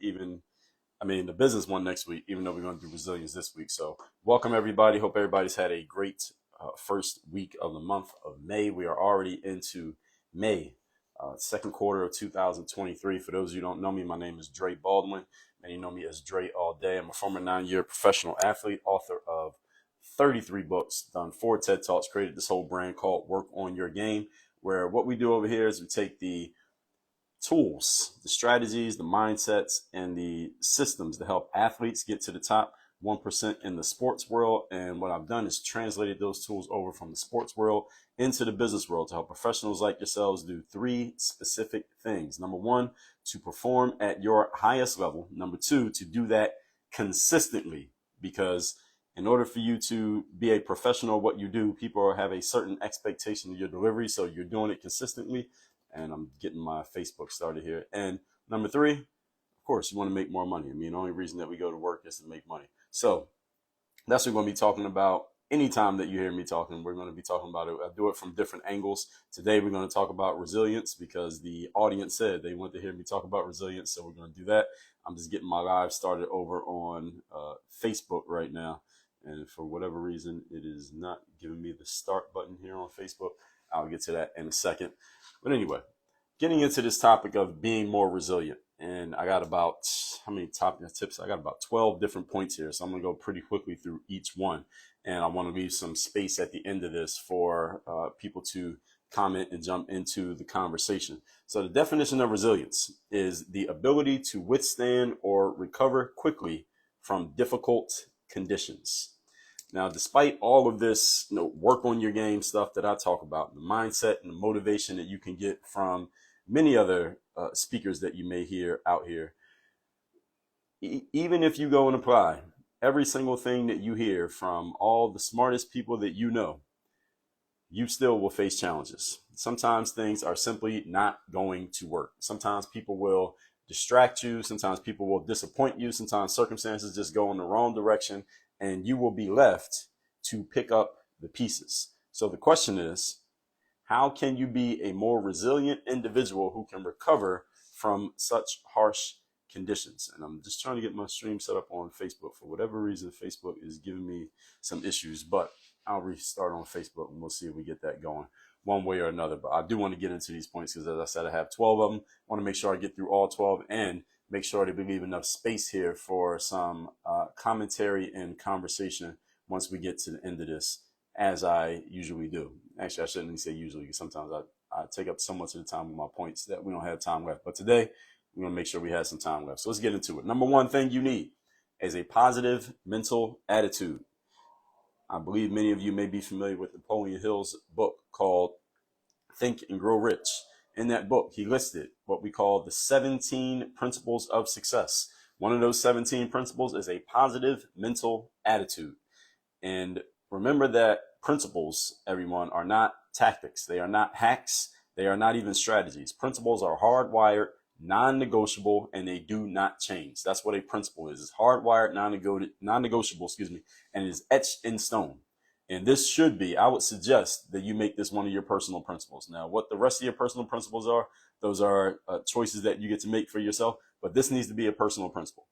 the business one next week, even though we're going to do resilience this week. So welcome everybody. Hope everybody's had a great first week of the month of May. We are already into May, second quarter of 2023. For those of you who don't know me, my name is Dre Baldwin, and you know me as Dre all day. I'm a former 9-year professional athlete, author of 33 books, done 4 TED Talks, created this whole brand called Work on Your Game, where what we do over here is we take the tools, the strategies, the mindsets, and the systems to help athletes get to the top 1% in the sports world. And what I've done is translated those tools over from the sports world into the business world to help professionals like yourselves do 3 specific things. Number 1, to perform at your highest level. Number 2, to do that consistently, because in order for you to be a professional at what you do, people have a certain expectation of your delivery. So you're doing it consistently. And I'm getting my Facebook started here. And number 3, of course, you want to make more money. The only reason that we go to work is to make money. So that's what we're going to be talking about. Anytime that you hear me talking, we're going to be talking about it. I do it from different angles. Today, we're going to talk about resilience because the audience said they want to hear me talk about resilience. So we're going to do that. I'm just getting my live started over on Facebook right now. And for whatever reason, it is not giving me the start button here on Facebook. I'll get to that in a second. But anyway, getting into this topic of being more resilient. And I got about, how many top tips? I got about 12 different points here. So I'm going to go pretty quickly through each one. And I want to leave some space at the end of this for people to comment and jump into the conversation. So the definition of resilience is the ability to withstand or recover quickly from difficult conditions. Now, despite all of this, work on your game stuff that I talk about, the mindset and the motivation that you can get from many other speakers that you may hear out here, even if you go and apply every single thing that you hear from all the smartest people that you still will face challenges. Sometimes things are simply not going to work. Sometimes people will distract you. Sometimes people will disappoint you. Sometimes circumstances just go in the wrong direction, and you will be left to pick up the pieces. So the question is, how can you be a more resilient individual who can recover from such harsh conditions? And I'm just trying to get my stream set up on Facebook. For whatever reason, Facebook is giving me some issues, but I'll restart on Facebook and we'll see if we get that going one way or another. But I do want to get into these points because, as I said, I have 12 of them. I want to make sure I get through all 12 and make sure that we leave enough space here for some commentary and conversation once we get to the end of this, as I usually do. Actually, I shouldn't even say usually, because sometimes I take up so much of the time with my points that we don't have time left. But today, we're going to make sure we have some time left. So let's get into it. Number 1 thing you need is a positive mental attitude. I believe many of you may be familiar with Napoleon Hill's book called Think and Grow Rich. In that book, he listed what we call the 17 principles of success. One of those 17 principles is a positive mental attitude. And remember that principles, everyone, are not tactics. They are not hacks. They are not even strategies. Principles are hardwired, non-negotiable, and they do not change. That's what a principle is. It's hardwired, non-negotiable, and it is etched in stone. And this should be, I would suggest that you make this one of your personal principles. Now, what the rest of your personal principles are, those are choices that you get to make for yourself, but this needs to be a personal principle.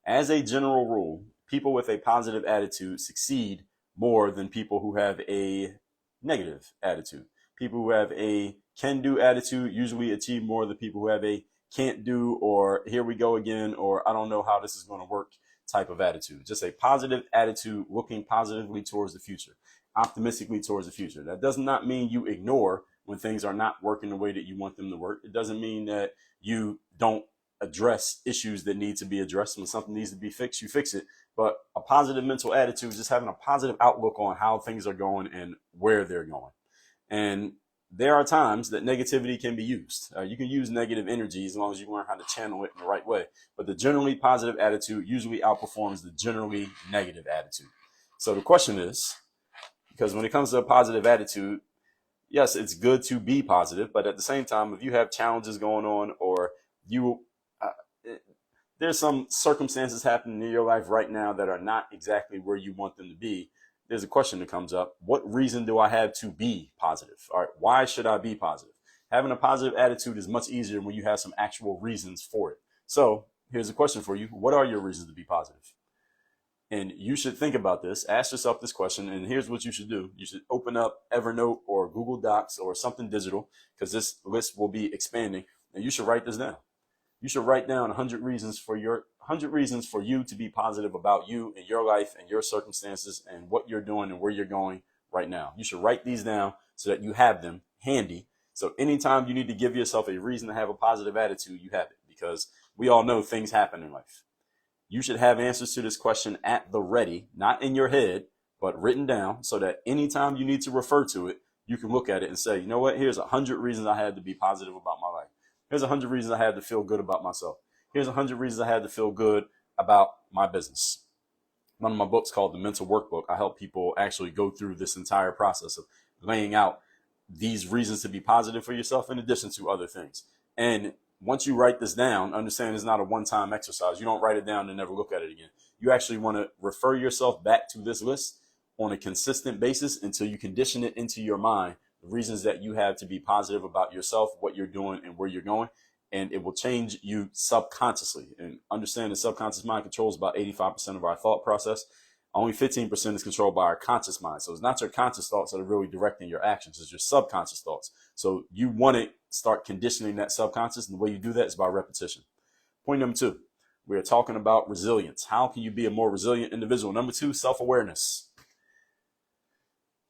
As a general rule, people with a positive attitude succeed more than people who have a negative attitude. People who have a can-do attitude usually achieve more than people who have a can't do, or here we go again, or I don't know how this is going to work type of attitude. Just a positive attitude, looking positively towards the future, optimistically towards the future. That does not mean you ignore when things are not working the way that you want them to work. It doesn't mean that you don't address issues that need to be addressed. When something needs to be fixed, you fix it. But a positive mental attitude is just having a positive outlook on how things are going and where they're going. And there are times that negativity can be used. You can use negative energy as long as you learn how to channel it in the right way. But the generally positive attitude usually outperforms the generally negative attitude. So the question is, because when it comes to a positive attitude, yes, it's good to be positive, but at the same time, if you have challenges going on, or there's some circumstances happening in your life right now that are not exactly where you want them to be, there's a question that comes up. What reason do I have to be positive? All right, why should I be positive? Having a positive attitude is much easier when you have some actual reasons for it. So here's a question for you. What are your reasons to be positive? And you should think about this. Ask yourself this question. And here's what you should do. You should open up Evernote or Google Docs or something digital, because this list will be expanding. And you should write this down. You should write down 100 reasons for you to be positive about you and your life and your circumstances and what you're doing and where you're going right now. You should write these down so that you have them handy. So anytime you need to give yourself a reason to have a positive attitude, you have it, because we all know things happen in life. You should have answers to this question at the ready, not in your head, but written down, so that anytime you need to refer to it, you can look at it and say, you know what, here's 100 reasons I had to be positive about my life. Here's 100 reasons I had to feel good about myself. Here's 100 reasons I had to feel good about my business. One of my books called The Mental Workbook, I help people actually go through this entire process of laying out these reasons to be positive for yourself in addition to other things. And once you write this down, understand it's not a one-time exercise. You don't write it down and never look at it again. You actually want to refer yourself back to this list on a consistent basis until you condition it into your mind, the reasons that you have to be positive about yourself, what you're doing, and where you're going. And it will change you subconsciously. And understand the subconscious mind controls about 85% of our thought process. Only 15% is controlled by our conscious mind. So it's not your conscious thoughts that are really directing your actions. It's your subconscious thoughts. So you want to start conditioning that subconscious. And the way you do that is by repetition. Point number 2, we are talking about resilience. How can you be a more resilient individual? Number 2, self-awareness.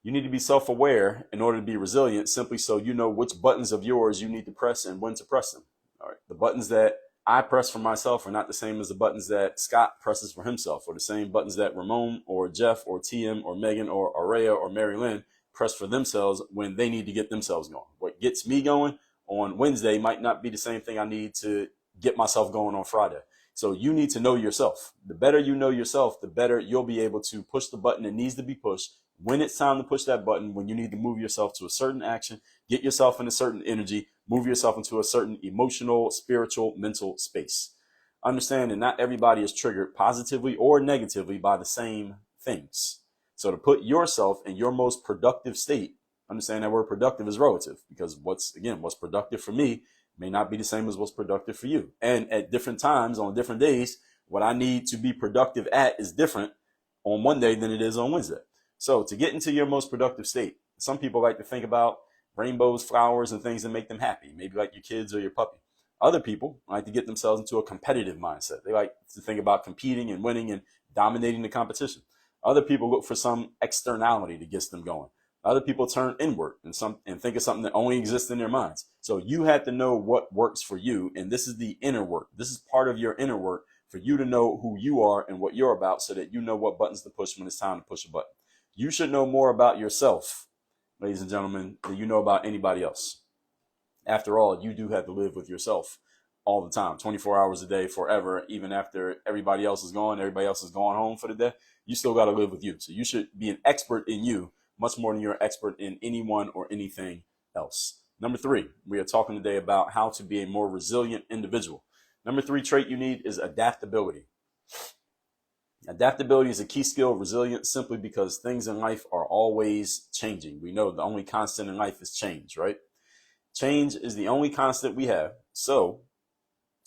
You need to be self-aware in order to be resilient, simply so you know which buttons of yours you need to press and when to press them. All right. The buttons that I press for myself are not the same as the buttons that Scott presses for himself, or the same buttons that Ramon or Jeff or TM or Megan or Araya or Mary Lynn press for themselves when they need to get themselves going. What gets me going on Wednesday might not be the same thing I need to get myself going on Friday. So you need to know yourself. The better you know yourself, the better you'll be able to push the button that needs to be pushed when it's time to push that button, when you need to move yourself to a certain action, get yourself in a certain energy, move yourself into a certain emotional, spiritual, mental space. Understand that not everybody is triggered positively or negatively by the same things. So to put yourself in your most productive state, understand that word productive is relative, because what's productive for me may not be the same as what's productive for you. And at different times, on different days, what I need to be productive at is different on one day than it is on Wednesday. So to get into your most productive state, some people like to think about rainbows, flowers, and things that make them happy, maybe like your kids or your puppy. Other people like to get themselves into a competitive mindset. They like to think about competing and winning and dominating the competition. Other people look for some externality that gets them going. Other people turn inward and think of something that only exists in their minds. So you have to know what works for you, and this is the inner work. This is part of your inner work for you to know who you are and what you're about, so that you know what buttons to push when it's time to push a button. You should know more about yourself, ladies and gentlemen, than you know about anybody else. After all, you do have to live with yourself all the time, 24 hours a day, forever. Even after everybody else is gone, everybody else is going home for the day, you still got to live with you. So you should be an expert in you much more than you're an expert in anyone or anything else. Number 3, we are talking today about how to be a more resilient individual. Number 3 trait you need is adaptability. Adaptability is a key skill of resilience, simply because things in life are always changing. We know the only constant in life is change, right? Change is the only constant we have. So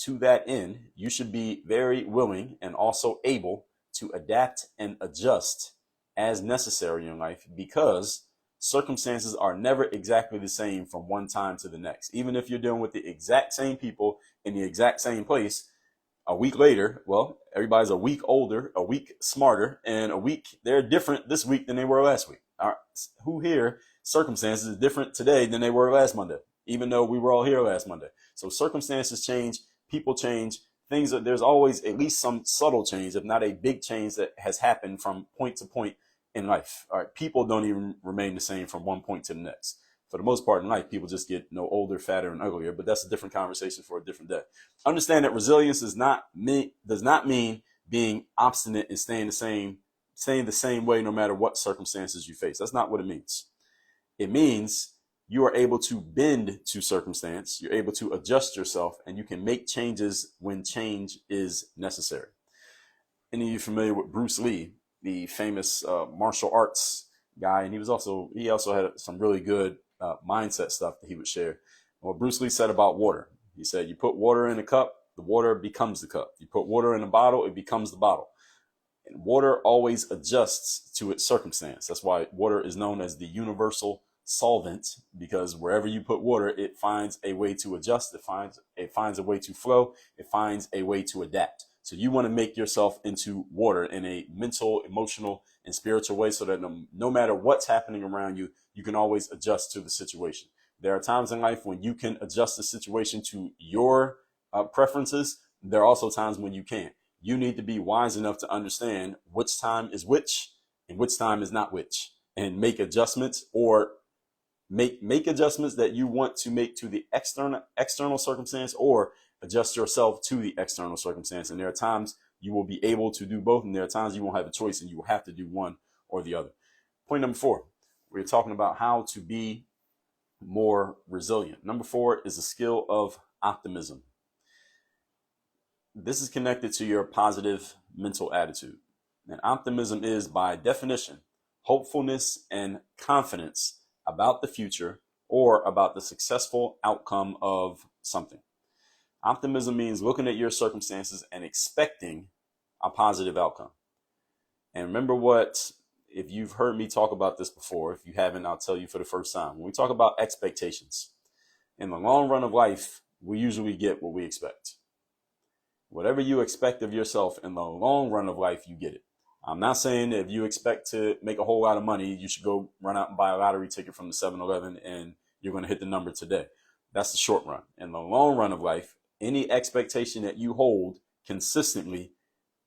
to that end, you should be very willing and also able to adapt and adjust as necessary in life, because circumstances are never exactly the same from one time to the next. Even if you're dealing with the exact same people in the exact same place, a week later, well, everybody's a week older, a week smarter, and they're different this week than they were last week. All right. Who here, circumstances are different today than they were last Monday, even though we were all here last Monday. So circumstances change, people change, there's always at least some subtle change, if not a big change that has happened from point to point in life. All right. People don't even remain the same from one point to the next. For the most part in life, people just get older, fatter, and uglier, but that's a different conversation for a different day. Understand that resilience does not mean being obstinate and staying the same way no matter what circumstances you face. That's not what it means. It means you are able to bend to circumstance, you're able to adjust yourself, and you can make changes when change is necessary. Any of you familiar with Bruce Lee, the famous martial arts guy? And he also had some really good mindset stuff that he would share. What Bruce Lee said about water, he said, you put water in a cup the water becomes the cup. You put water in a bottle, it becomes the bottle. And water always adjusts to its circumstance. That's why water is known as the universal solvent, because wherever you put water, it finds a way to adjust. It finds a way to flow. It finds a way to adapt. So you want to make yourself into water in a mental, emotional, and spiritual way, so that no matter what's happening around you, you can always adjust to the situation. There are times in life when you can adjust the situation to your preferences. There are also times when you can't. You need to be wise enough to understand which time is which and which time is not which, and make adjustments, or make adjustments that you want to make to the external circumstance, or adjust yourself to the external circumstance. And there are times you will be able to do both, and there are times you won't have a choice and you will have to do one or the other. Point number 4, we're talking about how to be more resilient. Number 4 is the skill of optimism. This is connected to your positive mental attitude. And optimism is, by definition, hopefulness and confidence about the future or about the successful outcome of something. Optimism means looking at your circumstances and expecting a positive outcome. And remember if you've heard me talk about this before, if you haven't, I'll tell you for the first time. When we talk about expectations, in the long run of life, we usually get what we expect. Whatever you expect of yourself in the long run of life, you get it. I'm not saying that if you expect to make a whole lot of money, you should go run out and buy a lottery ticket from the 7-Eleven and you're going to hit the number today. That's the short run. In the long run of life, any expectation that you hold consistently,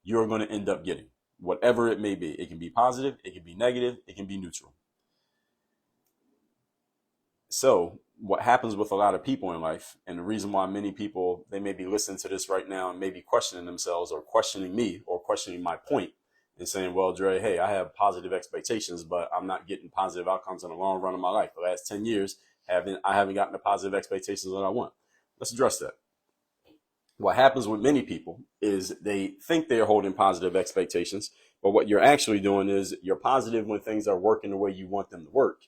you're going to end up getting, whatever it may be. It can be positive, it can be negative, it can be neutral. So what happens with a lot of people in life, and the reason why many people, they may be listening to this right now and maybe questioning themselves or questioning me or questioning my point and saying, well, Dre, hey, I have positive expectations, but I'm not getting positive outcomes in the long run of my life. The last 10 years, I haven't gotten the positive expectations that I want. Let's address that. What happens with many people is they think they're holding positive expectations, but what you're actually doing is you're positive when things are working the way you want them to work.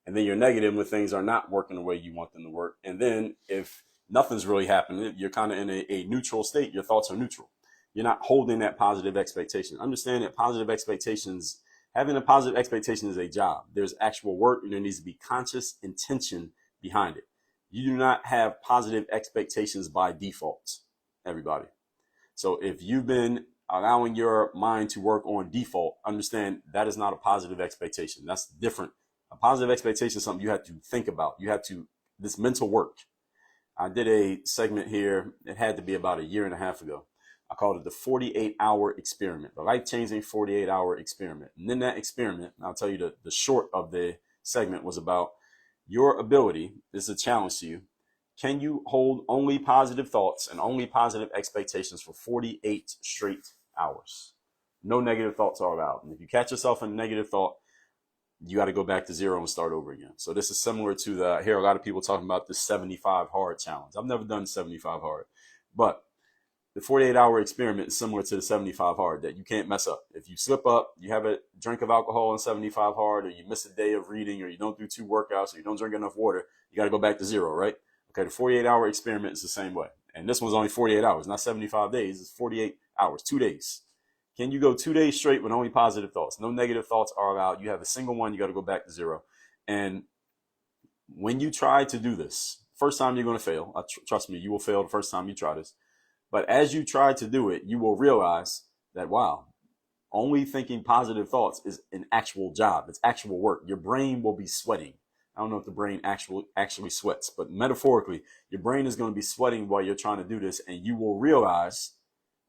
And then you're negative when things are not working the way you want them to work. And then if nothing's really happening, you're kind of in a neutral state. Your thoughts are neutral. You're not holding that positive expectation. Understand that having a positive expectation is a job. There's actual work, and there needs to be conscious intention behind it. You do not have positive expectations by default, everybody. So if you've been allowing your mind to work on default, understand that is not a positive expectation. That's different. A positive expectation is something you have to think about. This mental work. I did a segment here. It had to be about a year and a half ago. I called it the 48-hour experiment, the life-changing 48-hour experiment. And in that experiment, I'll tell you the short of the segment was about your ability. This is a challenge to you. Can you hold only positive thoughts and only positive expectations for 48 straight hours? No negative thoughts are allowed. And if you catch yourself in a negative thought, you got to go back to zero and start over again. So this is similar to I hear a lot of people talking about the 75 hard challenge. I've never done 75 hard, but the 48-hour experiment is similar to the 75 hard, that you can't mess up. If you slip up, you have a drink of alcohol in 75 hard, or you miss a day of reading, or you don't do 2 workouts, or you don't drink enough water, you got to go back to zero, right? Okay, the 48-hour experiment is the same way. And this one's only 48 hours, not 75 days. It's 48 hours, 2 days. Can you go 2 days straight with only positive thoughts? No negative thoughts are allowed. You have a single one, you got to go back to zero. And when you try to do this, first time you're going to fail. Trust me, you will fail the first time you try this. But as you try to do it, you will realize that, wow, only thinking positive thoughts is an actual job. It's actual work. Your brain will be sweating. I don't know if the brain actually sweats, but metaphorically, your brain is going to be sweating while you're trying to do this. And you will realize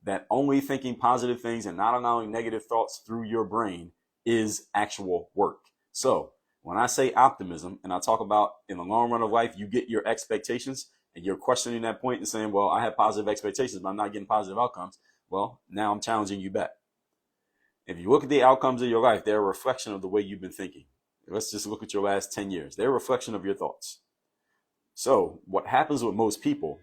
that only thinking positive things and not allowing negative thoughts through your brain is actual work. So when I say optimism, and I talk about in the long run of life, you get your expectations, and you're questioning that point and saying, well, I have positive expectations, but I'm not getting positive outcomes. Well, now I'm challenging you back. If you look at the outcomes of your life, they're a reflection of the way you've been thinking. Let's just look at your last 10 years. They're a reflection of your thoughts. So what happens with most people,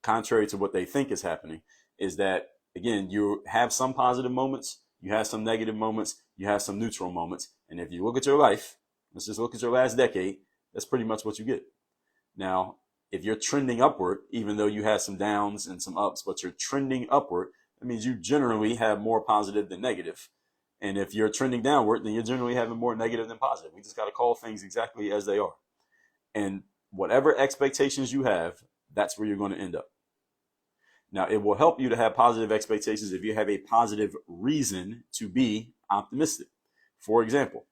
contrary to what they think is happening, is that, again, you have some positive moments, you have some negative moments, you have some neutral moments. And if you look at your life, let's just look at your last decade, that's pretty much what you get. Now, If you're trending upward, even though you had some downs and some ups, but you're trending upward, that means you generally have more positive than negative. And if you're trending downward, then you're generally having more negative than positive. We just got to call things exactly as they are. And whatever expectations you have, that's where you're going to end up. Now, it will help you to have positive expectations if you have a positive reason to be optimistic. For example,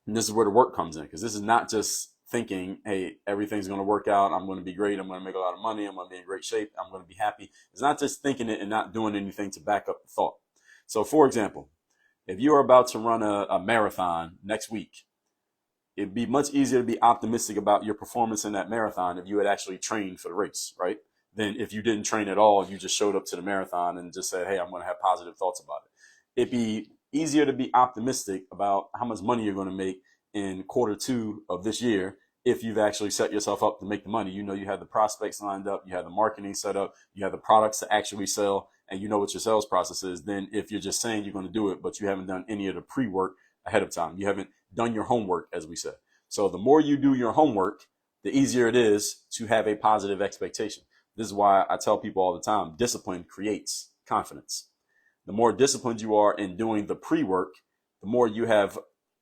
and this is where the work comes in, because this is not just thinking, hey, everything's going to work out. I'm going to be great. I'm going to make a lot of money. I'm going to be in great shape. I'm going to be happy. It's not just thinking it and not doing anything to back up the thought. So, for example, if you are about to run a marathon next week, it'd be much easier to be optimistic about your performance in that marathon if you had actually trained for the race, right? Than if you didn't train at all, you just showed up to the marathon and just said, hey, I'm going to have positive thoughts about it. It'd be easier to be optimistic about how much money you're going to make in Q2 of this year if you've actually set yourself up to make the money. You know, you have the prospects lined up, you have the marketing set up, you have the products to actually sell, and you know what your sales process is, than if you're just saying you're going to do it, but you haven't done any of the pre-work ahead of time. You haven't done your homework, as we said. So the more you do your homework, the easier it is to have a positive expectation. This is why I tell people all the time, discipline creates confidence. The more disciplined you are in doing the pre-work, the more you have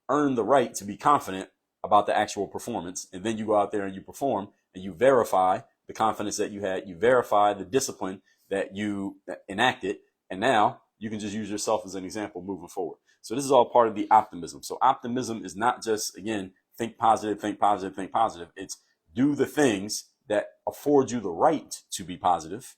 earned the right to be confident about the actual performance. And then you go out there and you perform and you verify the confidence that you had. You verify the discipline that you enacted. And now you can just use yourself as an example moving forward. So this is all part of the optimism. So optimism is not just, again, think positive, think positive, think positive. It's do the things that afford you the right to be positive.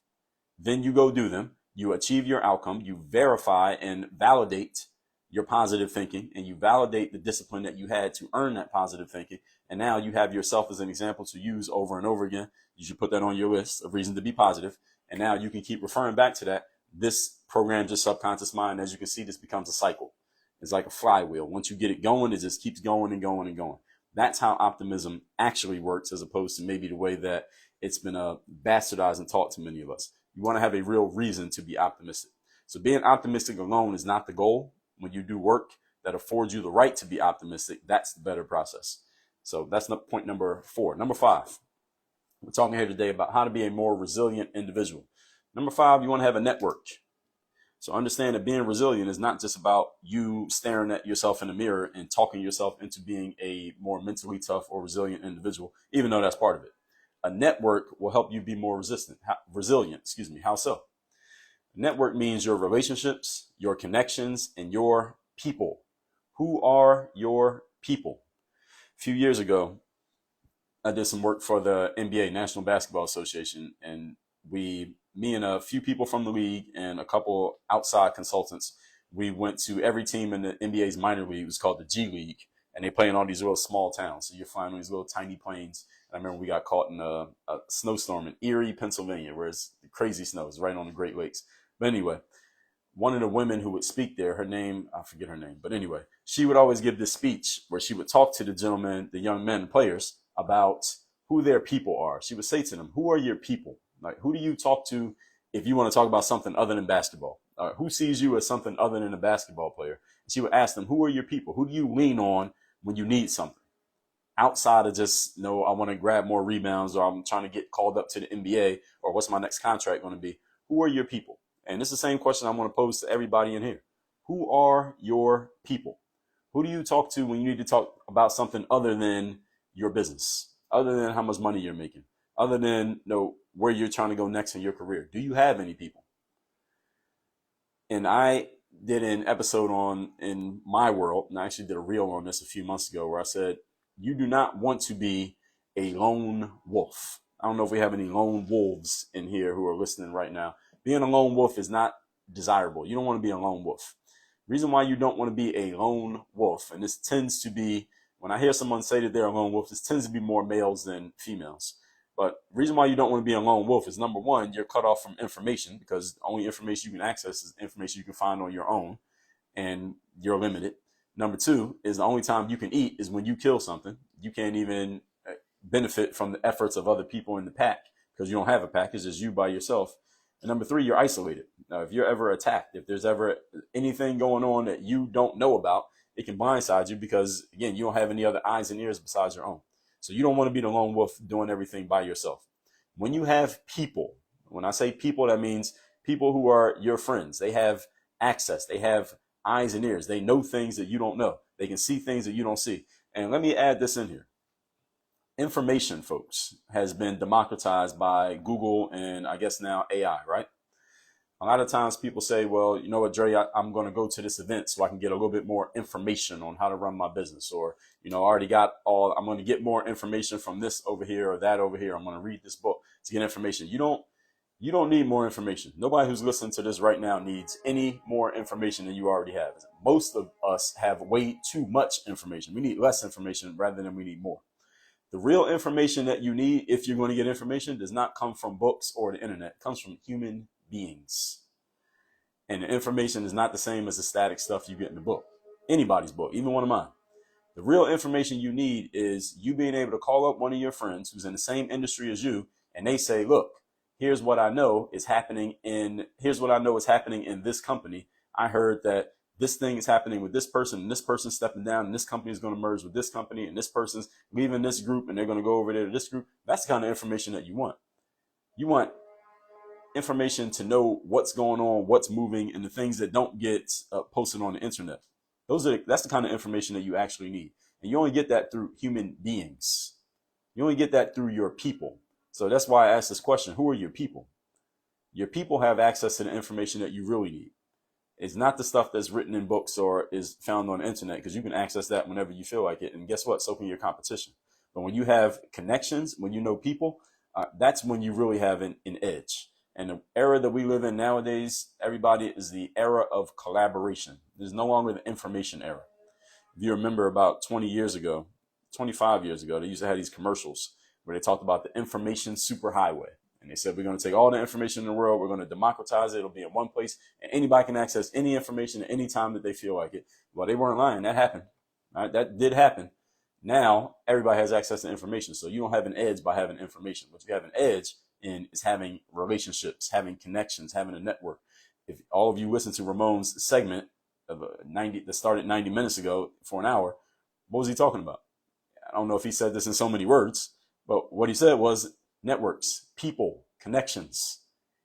Then you go do them. You achieve your outcome. You verify and validate your positive thinking, and you validate the discipline that you had to earn that positive thinking. And now you have yourself as an example to use over and over again. You should put that on your list of reasons to be positive. And now you can keep referring back to that. This programs your subconscious mind. As you can see, this becomes a cycle. It's like a flywheel. Once you get it going, it just keeps going and going and going. That's how optimism actually works, as opposed to maybe the way that it's been bastardized and taught to many of us. You want to have a real reason to be optimistic. So being optimistic alone is not the goal. When you do work that affords you the right to be optimistic, that's the better process. So that's point number 4. Number 5, we're talking here today about how to be a more resilient individual. Number 5, you want to have a network. So understand that being resilient is not just about you staring at yourself in the mirror and talking yourself into being a more mentally tough or resilient individual, even though that's part of it. A network will help you be more resilient. How so? Network means your relationships, your connections, and your people. Who are your people? A few years ago, I did some work for the NBA, National Basketball Association, and me and a few people from the league and a couple outside consultants, we went to every team in the NBA's minor league. It was called the G League, and they play in all these real small towns. So you're flying on these little tiny planes. And I remember we got caught in a snowstorm in Erie, Pennsylvania, where it's crazy snow. It's right on the Great Lakes. But anyway, one of the women who would speak there, her name, I forget her name, but anyway, she would always give this speech where she would talk to the gentlemen, the young men, players, about who their people are. She would say to them, who are your people? Like, who do you talk to if you want to talk about something other than basketball? Who sees you as something other than a basketball player? And she would ask them, who are your people? Who do you lean on when you need something? Outside of just, no, I want to grab more rebounds, or I'm trying to get called up to the NBA, or what's my next contract going to be? Who are your people? And it's the same question I want to pose to everybody in here. Who are your people? Who do you talk to when you need to talk about something other than your business, other than how much money you're making, other than where you're trying to go next in your career? Do you have any people? And I did an episode in my world, and I actually did a reel on this a few months ago, where I said, you do not want to be a lone wolf. I don't know if we have any lone wolves in here who are listening right now. Being a lone wolf is not desirable. You don't want to be a lone wolf. The reason why you don't want to be a lone wolf, and this tends to be, when I hear someone say that they're a lone wolf, this tends to be more males than females. But the reason why you don't want to be a lone wolf is, number one, you're cut off from information, because the only information you can access is information you can find on your own, and you're limited. Number two is the only time you can eat is when you kill something. You can't even benefit from the efforts of other people in the pack, because you don't have a pack. It's just you by yourself. And number three, you're isolated. Now, if you're ever attacked, if there's ever anything going on that you don't know about, it can blindside you, because, again, you don't have any other eyes and ears besides your own. So you don't want to be the lone wolf doing everything by yourself. When you have people, when I say people, that means people who are your friends. They have access. They have eyes and ears. They know things that you don't know. They can see things that you don't see. And let me add this in here. Information, folks, has been democratized by Google and I guess now AI, right? A lot of times people say, well, you know what, Dre, I'm going to go to this event so I can get a little bit more information on how to run my business. Or, you know, I already got I'm going to get more information from this over here or that over here. I'm going to read this book to get information. You don't need more information. Nobody who's listening to this right now needs any more information than you already have. Most of us have way too much information. We need less information rather than we need more. The real information that you need, if you're going to get information, does not come from books or the internet. It comes from human beings. And the information is not the same as the static stuff you get in the book. Anybody's book, even one of mine. The real information you need is you being able to call up one of your friends who's in the same industry as you, and they say, look, here's what I know is happening in this company. I heard that this thing is happening with this person, and this person's stepping down, and this company is going to merge with this company, and this person's leaving this group, and they're going to go over there to this group. That's the kind of information that you want. You want information to know what's going on, what's moving, and the things that don't get posted on the internet. That's the kind of information that you actually need. And you only get that through human beings. You only get that through your people. So that's why I asked this question. Who are your people? Your people have access to the information that you really need. It's not the stuff that's written in books or is found on the internet, because you can access that whenever you feel like it. And guess what? So can your competition. But when you have connections, when you know people, that's when you really have an edge. And the era that we live in nowadays, everybody, is the era of collaboration. There's no longer the information era. If you remember about 25 years ago, they used to have these commercials where they talked about the information superhighway. And they said, we're going to take all the information in the world, we're going to democratize it, it'll be in one place, and anybody can access any information at any time that they feel like it. Well, they weren't lying. That happened. Right? That did happen. Now, everybody has access to information. So you don't have an edge by having information. What you have an edge in is having relationships, having connections, having a network. If all of you listen to Ramon's segment of that started 90 minutes ago for an hour, what was he talking about? I don't know if he said this in so many words, but what he said was networks, people, connections.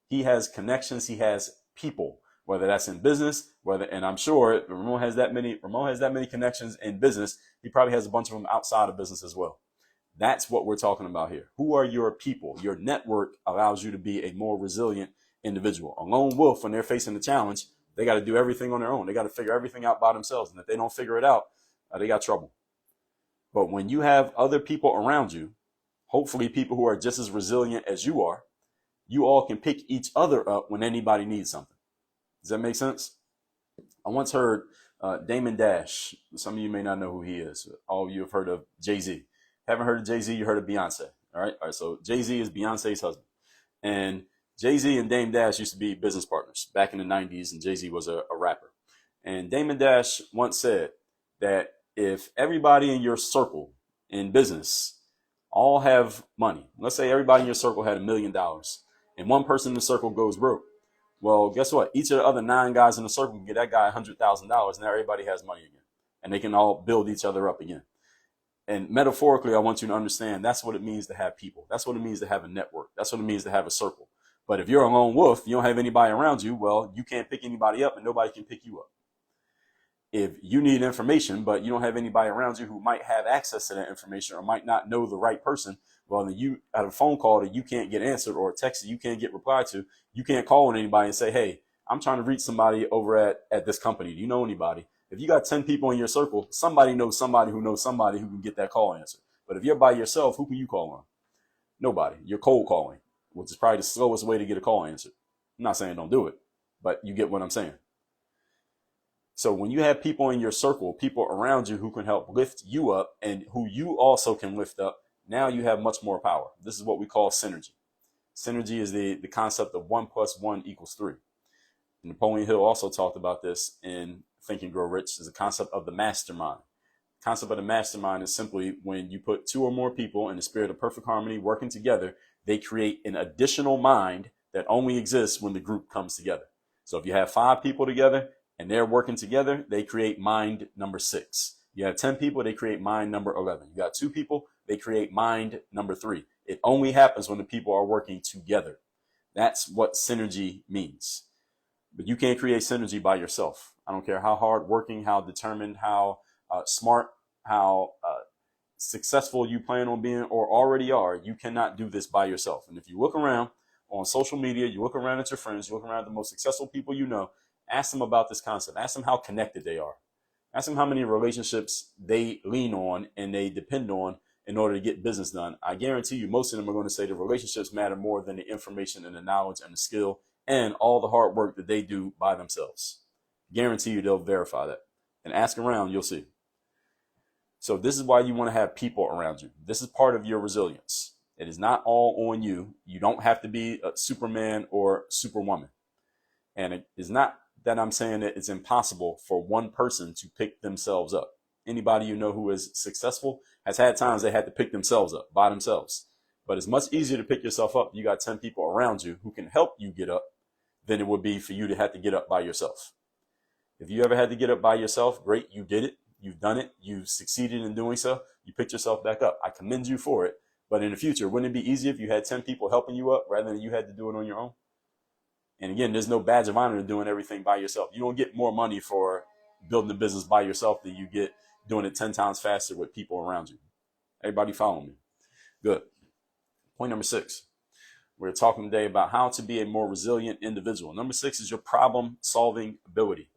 He has connections. He has people, whether that's in business, and I'm sure Ramon has that many connections in business. He probably has a bunch of them outside of business as well. That's what we're talking about here. Who are your people? Your network allows you to be a more resilient individual. A lone wolf, when they're facing a challenge, they got to do everything on their own. They got to figure everything out by themselves. And if they don't figure it out, they got trouble. But when you have other people around you, hopefully people who are just as resilient as you are, you all can pick each other up when anybody needs something. Does that make sense? I once heard Damon Dash. Some of you may not know who he is. All of you have heard of Jay-Z. Haven't heard of Jay-Z, you heard of Beyonce. All right. So Jay-Z is Beyonce's husband. And Jay-Z and Dame Dash used to be business partners back in the 90s, and Jay-Z was a rapper. And Damon Dash once said that if everybody in your circle in business all have money, let's say everybody in your circle had $1 million, and one person in the circle goes broke, well, guess what? Each of the other 9 guys in the circle can get that guy $100,000. Now everybody has money again, and they can all build each other up again. And metaphorically, I want you to understand that's what it means to have people. That's what it means to have a network. That's what it means to have a circle. But if you're a lone wolf, you don't have anybody around you, well, you can't pick anybody up and nobody can pick you up. If you need information, but you don't have anybody around you who might have access to that information or might not know the right person, well, then you have a phone call that you can't get answered or a text that you can't get replied to. You can't call on anybody and say, hey, I'm trying to reach somebody over at this company. Do you know anybody? If you got 10 people in your circle, somebody knows somebody who can get that call answered. But if you're by yourself, who can you call on? Nobody. You're cold calling, which is probably the slowest way to get a call answered. I'm not saying don't do it, but you get what I'm saying. So when you have people in your circle, people around you who can help lift you up and who you also can lift up, now you have much more power. This is what we call synergy. Synergy is the concept of 1 + 1 = 3. Napoleon Hill also talked about this in Think and Grow Rich, is the concept of the mastermind. The concept of the mastermind is simply when you put 2 or more people in the spirit of perfect harmony working together, they create an additional mind that only exists when the group comes together. So if you have 5 people together and they're working together, they create mind number 6. You have 10 people, they create mind number 11. You got 2 people, they create mind number 3. It only happens when the people are working together. That's what synergy means. But you can't create synergy by yourself. I don't care how hard working, how determined, how smart, how successful you plan on being or already are. You cannot do this by yourself. And if you look around on social media, you look around at your friends, you look around at the most successful people you know, ask them about this concept. Ask them how connected they are. Ask them how many relationships they lean on and they depend on in order to get business done. I guarantee you most of them are going to say the relationships matter more than the information and the knowledge and the skill and all the hard work that they do by themselves. Guarantee you they'll verify that. And ask around, you'll see. So this is why you want to have people around you. This is part of your resilience. It is not all on you. You don't have to be a Superman or Superwoman. And it is not that I'm saying that it's impossible for one person to pick themselves up. Anybody you know who is successful has had times they had to pick themselves up by themselves. But it's much easier to pick yourself up. You got 10 people around you who can help you get up than it would be for you to have to get up by yourself. If you ever had to get up by yourself, great, you did it. You've done it. You've succeeded in doing so. You picked yourself back up. I commend you for it. But in the future, wouldn't it be easier if you had 10 people helping you up rather than you had to do it on your own? And again, there's no badge of honor to doing everything by yourself. You don't get more money for building a business by yourself than you get doing it 10 times faster with people around you. Everybody follow me? Good. Point number 6. We're talking today about how to be a more resilient individual. Number 6 is your problem-solving ability.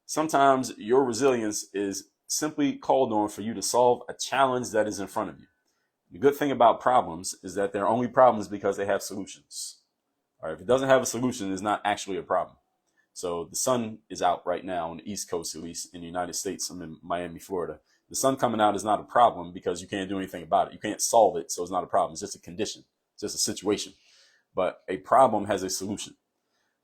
Sometimes your resilience is simply called on for you to solve a challenge that is in front of you. The good thing about problems is that they're only problems because they have solutions. All right, if it doesn't have a solution, it's not actually a problem. So the sun is out right now on the East Coast, at least in the United States. I'm in Miami, Florida. The sun coming out is not a problem because you can't do anything about it. You can't solve it, so it's not a problem. It's just a condition. It's just a situation. But a problem has a solution.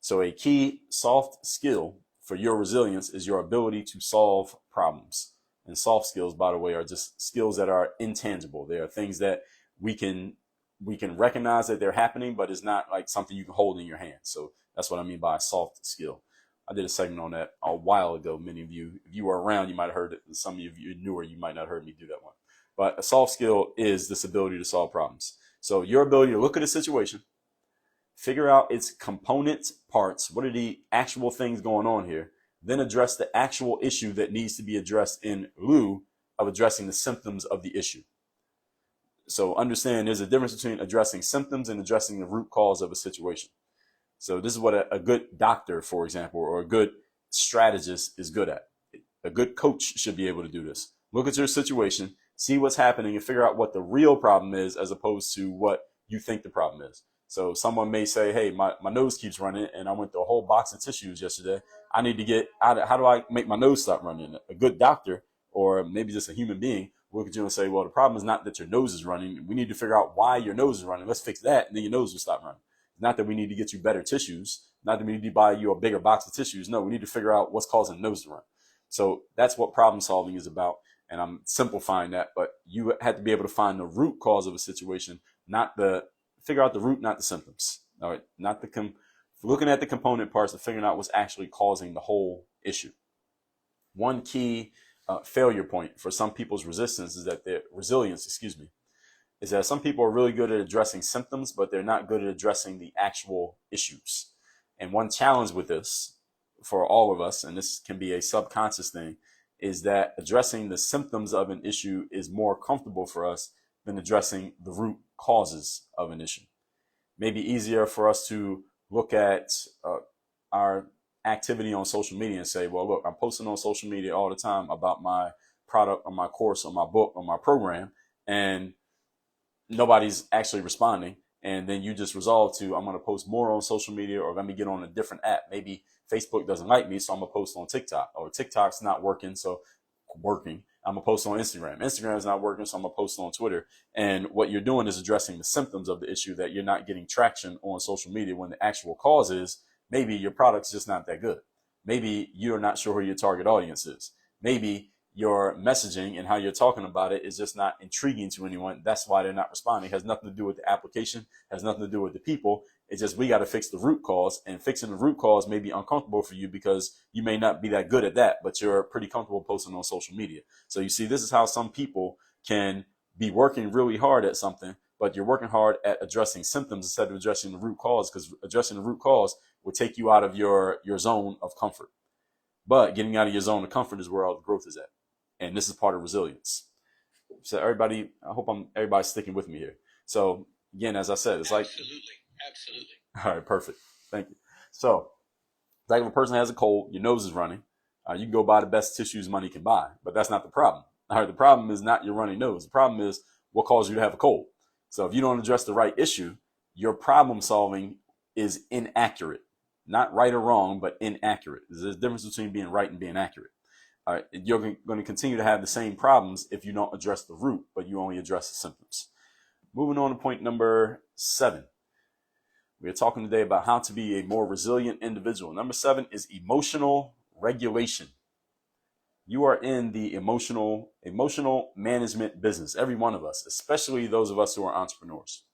So a key soft skill for your resilience is your ability to solve problems. And soft skills, by the way, are just skills that are intangible. They are things that we can recognize that they're happening, but it's not like something you can hold in your hand. So that's what I mean by a soft skill. I did a segment on that a while ago. Many of you, if you were around, you might have heard it. Some of you newer, you might not have heard me do that one. But a soft skill is this ability to solve problems. So your ability to look at a situation, figure out its component parts. What are the actual things going on here? Then address the actual issue that needs to be addressed in lieu of addressing the symptoms of the issue. So understand there's a difference between addressing symptoms and addressing the root cause of a situation. So this is what a good doctor, for example, or a good strategist is good at. A good coach should be able to do this. Look at your situation, see what's happening, and figure out what the real problem is as opposed to what you think the problem is. So someone may say, hey, my nose keeps running and I went through a whole box of tissues yesterday. I need to get out of, how do I make my nose stop running? A good doctor, or maybe just a human being, will look at you and say, well, the problem is not that your nose is running. We need to figure out why your nose is running. Let's fix that, and then your nose will stop running. Not that we need to get you better tissues. Not that we need to buy you a bigger box of tissues. No, we need to figure out what's causing the nose to run. So that's what problem solving is about. And I'm simplifying that, but you have to be able to find the root cause of a situation, figure out the root, not the symptoms. All right, looking at the component parts and figuring out what's actually causing the whole issue. One key failure point for some people's resilience is that some people are really good at addressing symptoms, but they're not good at addressing the actual issues. And one challenge with this for all of us, and this can be a subconscious thing, is that addressing the symptoms of an issue is more comfortable for us than addressing the root causes of an issue. Maybe easier for us to look at our activity on social media and say, well, look, I'm posting on social media all the time about my product or my course or my book or my program, and nobody's actually responding. And then you just resolve to, I'm going to post more on social media, or let me get on a different app. Maybe Facebook doesn't like me, so I'm going to post on TikTok, or TikTok's not working, so I'm going to post on Instagram. Instagram's not working, so I'm going to post on Twitter. And what you're doing is addressing the symptoms of the issue, that you're not getting traction on social media, when the actual cause is maybe your product's just not that good. Maybe you're not sure who your target audience is. Maybe your messaging and how you're talking about it is just not intriguing to anyone. That's why they're not responding. It has nothing to do with the application, has nothing to do with the people. It's just, we got to fix the root cause, and fixing the root cause may be uncomfortable for you because you may not be that good at that, but you're pretty comfortable posting on social media. So you see, this is how some people can be working really hard at something, but you're working hard at addressing symptoms instead of addressing the root cause, because addressing the root cause will take you out of your zone of comfort. But getting out of your zone of comfort is where all the growth is at. And this is part of resilience. So everybody, I hope everybody's sticking with me here. So again, as I said, it's like absolutely. All right, perfect. Thank you. So it's like if a person has a cold, your nose is running, you can go buy the best tissues money can buy, but that's not the problem. All right, the problem is not your runny nose. The problem is what caused you to have a cold. So if you don't address the right issue, your problem solving is inaccurate. Not right or wrong, but inaccurate. There's a difference between being right and being accurate. All right, you're going to continue to have the same problems if you don't address the root, but you only address the symptoms. Moving on to point number 7. We are talking today about how to be a more resilient individual. Number 7 is emotional regulation. You are in the emotional management business, every one of us, especially those of us who are entrepreneurs.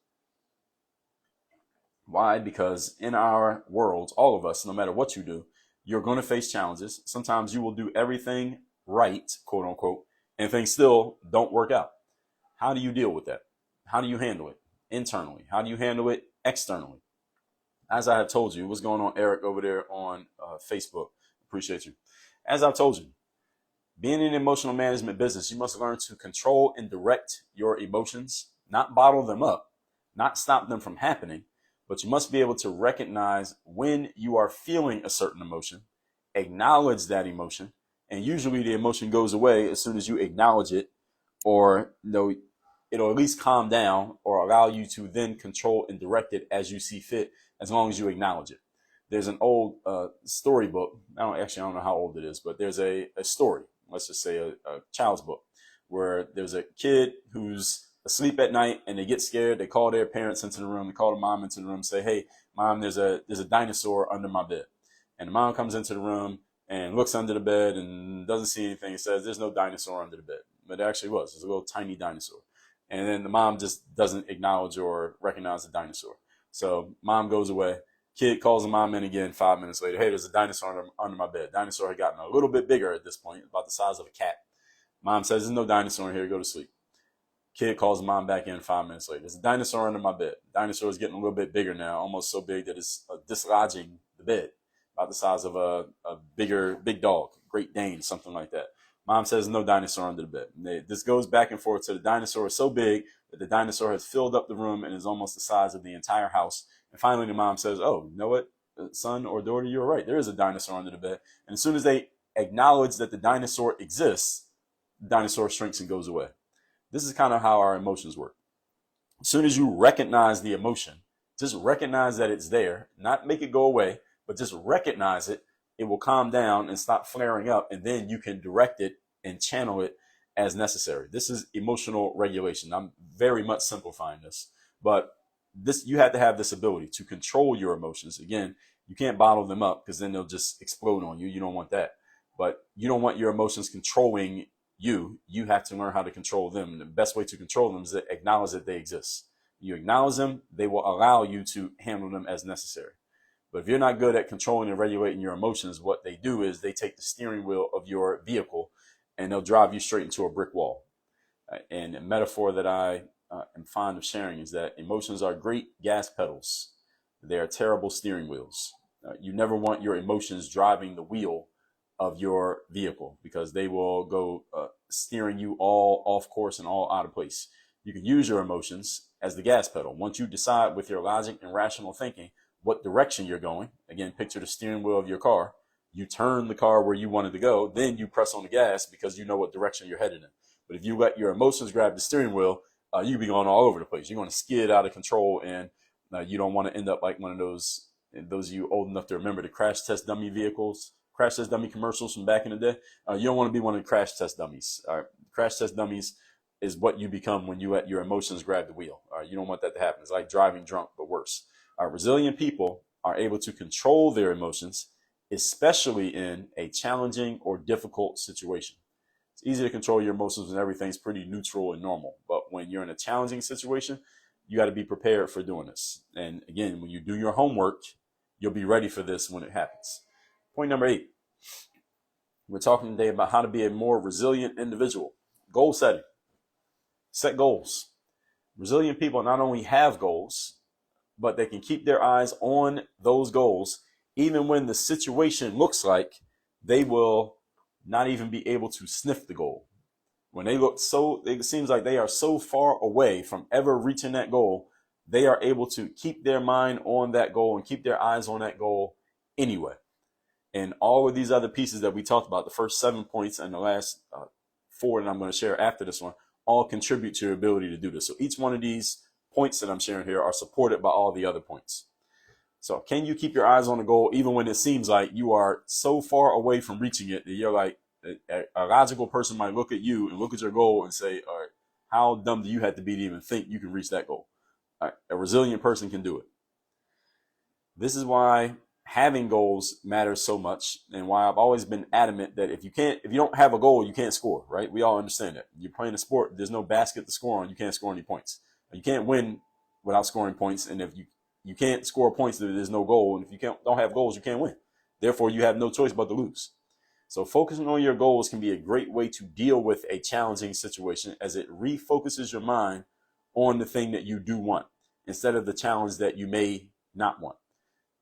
Why? Because in our worlds, all of us, no matter what you do, you're going to face challenges. Sometimes you will do everything right, quote unquote, and things still don't work out. How do you deal with that? How do you handle it internally? How do you handle it externally? As I have told you, what's going on, Eric, over there on Facebook? Appreciate you. As I've told you, being in an emotional management business, you must learn to control and direct your emotions, not bottle them up, not stop them from happening, but you must be able to recognize when you are feeling a certain emotion, acknowledge that emotion, and usually the emotion goes away as soon as you acknowledge it, or it'll at least calm down or allow you to then control and direct it as you see fit, as long as you acknowledge it. There's an old storybook. I don't know how old it is, but there's a story. Let's just say a child's book, where there's a kid who's asleep at night and they get scared. They call their parents into the room. They call the mom into the room, say, "Hey, mom, there's a dinosaur under my bed." And the mom comes into the room and looks under the bed and doesn't see anything. It says, "There's no dinosaur under the bed," but it actually was. There's a little tiny dinosaur. And then the mom just doesn't acknowledge or recognize the dinosaur. So mom goes away. Kid calls the mom in again 5 minutes later. "Hey, there's a dinosaur under my bed." Dinosaur had gotten a little bit bigger at this point, about the size of a cat. Mom says, "There's no dinosaur in here. Go to sleep." Kid calls mom back in 5 minutes later. "There's a dinosaur under my bed." Dinosaur is getting a little bit bigger now, almost so big that it's dislodging the bed, about the size of a big dog, Great Dane, something like that. Mom says, "No dinosaur under the bed." And this goes back and forth. So the dinosaur is so big that the dinosaur has filled up the room and is almost the size of the entire house. And finally, the mom says, "Oh, you know what, son or daughter, you're right. There is a dinosaur under the bed." And as soon as they acknowledge that the dinosaur exists, the dinosaur shrinks and goes away. This is kind of how our emotions work. As soon as you recognize the emotion, just recognize that it's there, not make it go away, but just recognize it. It will calm down and stop flaring up, and then you can direct it and channel it as necessary. This is emotional regulation. I'm very much simplifying this, but you have to have this ability to control your emotions. Again, you can't bottle them up because then they'll just explode on you. You don't want that. But you don't want your emotions controlling you. You have to learn how to control them. And the best way to control them is to acknowledge that they exist. You acknowledge them, they will allow you to handle them as necessary. But if you're not good at controlling and regulating your emotions, what they do is they take the steering wheel of your vehicle and they'll drive you straight into a brick wall. And a metaphor that I am fond of sharing is that emotions are great gas pedals. They are terrible steering wheels. You never want your emotions driving the wheel of your vehicle because they will go steering you all off course and all out of place. You can use your emotions as the gas pedal. Once you decide with your logic and rational thinking what direction you're going, again, picture the steering wheel of your car. You turn the car where you want it to go, then you press on the gas because you know what direction you're headed in. But if you let your emotions grab the steering wheel, you'll be going all over the place. You're going to skid out of control, and you don't want to end up like one of those of you old enough to remember the crash test dummy vehicles, crash test dummy commercials from back in the day. You don't want to be one of the crash test dummies. Crash test dummies is what you become when you let your emotions grab the wheel. You don't want that to happen. It's like driving drunk, but worse. Resilient people are able to control their emotions, especially in a challenging or difficult situation. It's easy to control your emotions when everything's pretty neutral and normal. But when you're in a challenging situation, you got to be prepared for doing this. And again, when you do your homework, you'll be ready for this when it happens. Point number 8. We're talking today about how to be a more resilient individual. Goal setting. Set goals. Resilient people not only have goals, but they can keep their eyes on those goals even when the situation looks like they will not even be able to sniff the goal. When they look so, it seems like they are so far away from ever reaching that goal, they are able to keep their mind on that goal and keep their eyes on that goal anyway. And all of these other pieces that we talked about, the first 7 points and the last 4 that I'm going to share after this one, all contribute to your ability to do this. So each one of these points that I'm sharing here are supported by all the other points. So can you keep your eyes on the goal even when it seems like you are so far away from reaching it that you're like, a logical person might look at you and look at your goal and say, all right, how dumb do you have to be to even think you can reach that goal? All right, a resilient person can do it. This is why having goals matters so much, and why I've always been adamant that if you don't have a goal, you can't score, right? We all understand that. You're playing a sport, there's no basket to score on, you can't score any points. You can't win without scoring points, and if you can't score points, there's no goal, and if you don't have goals, you can't win. Therefore, you have no choice but to lose. So focusing on your goals can be a great way to deal with a challenging situation, as it refocuses your mind on the thing that you do want instead of the challenge that you may not want.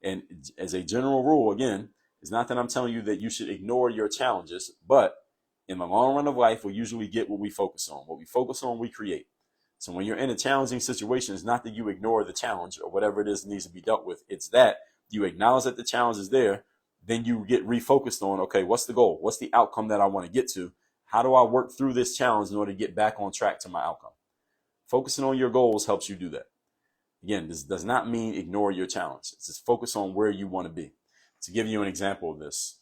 And as a general rule, again, it's not that I'm telling you that you should ignore your challenges, but in the long run of life, we usually get what we focus on. What we focus on, we create. So when you're in a challenging situation, it's not that you ignore the challenge or whatever it is that needs to be dealt with. It's that you acknowledge that the challenge is there. Then you get refocused on, okay, what's the goal? What's the outcome that I want to get to? How do I work through this challenge in order to get back on track to my outcome? Focusing on your goals helps you do that. Again, this does not mean ignore your challenge. It's just focus on where you want to be. To give you an example of this,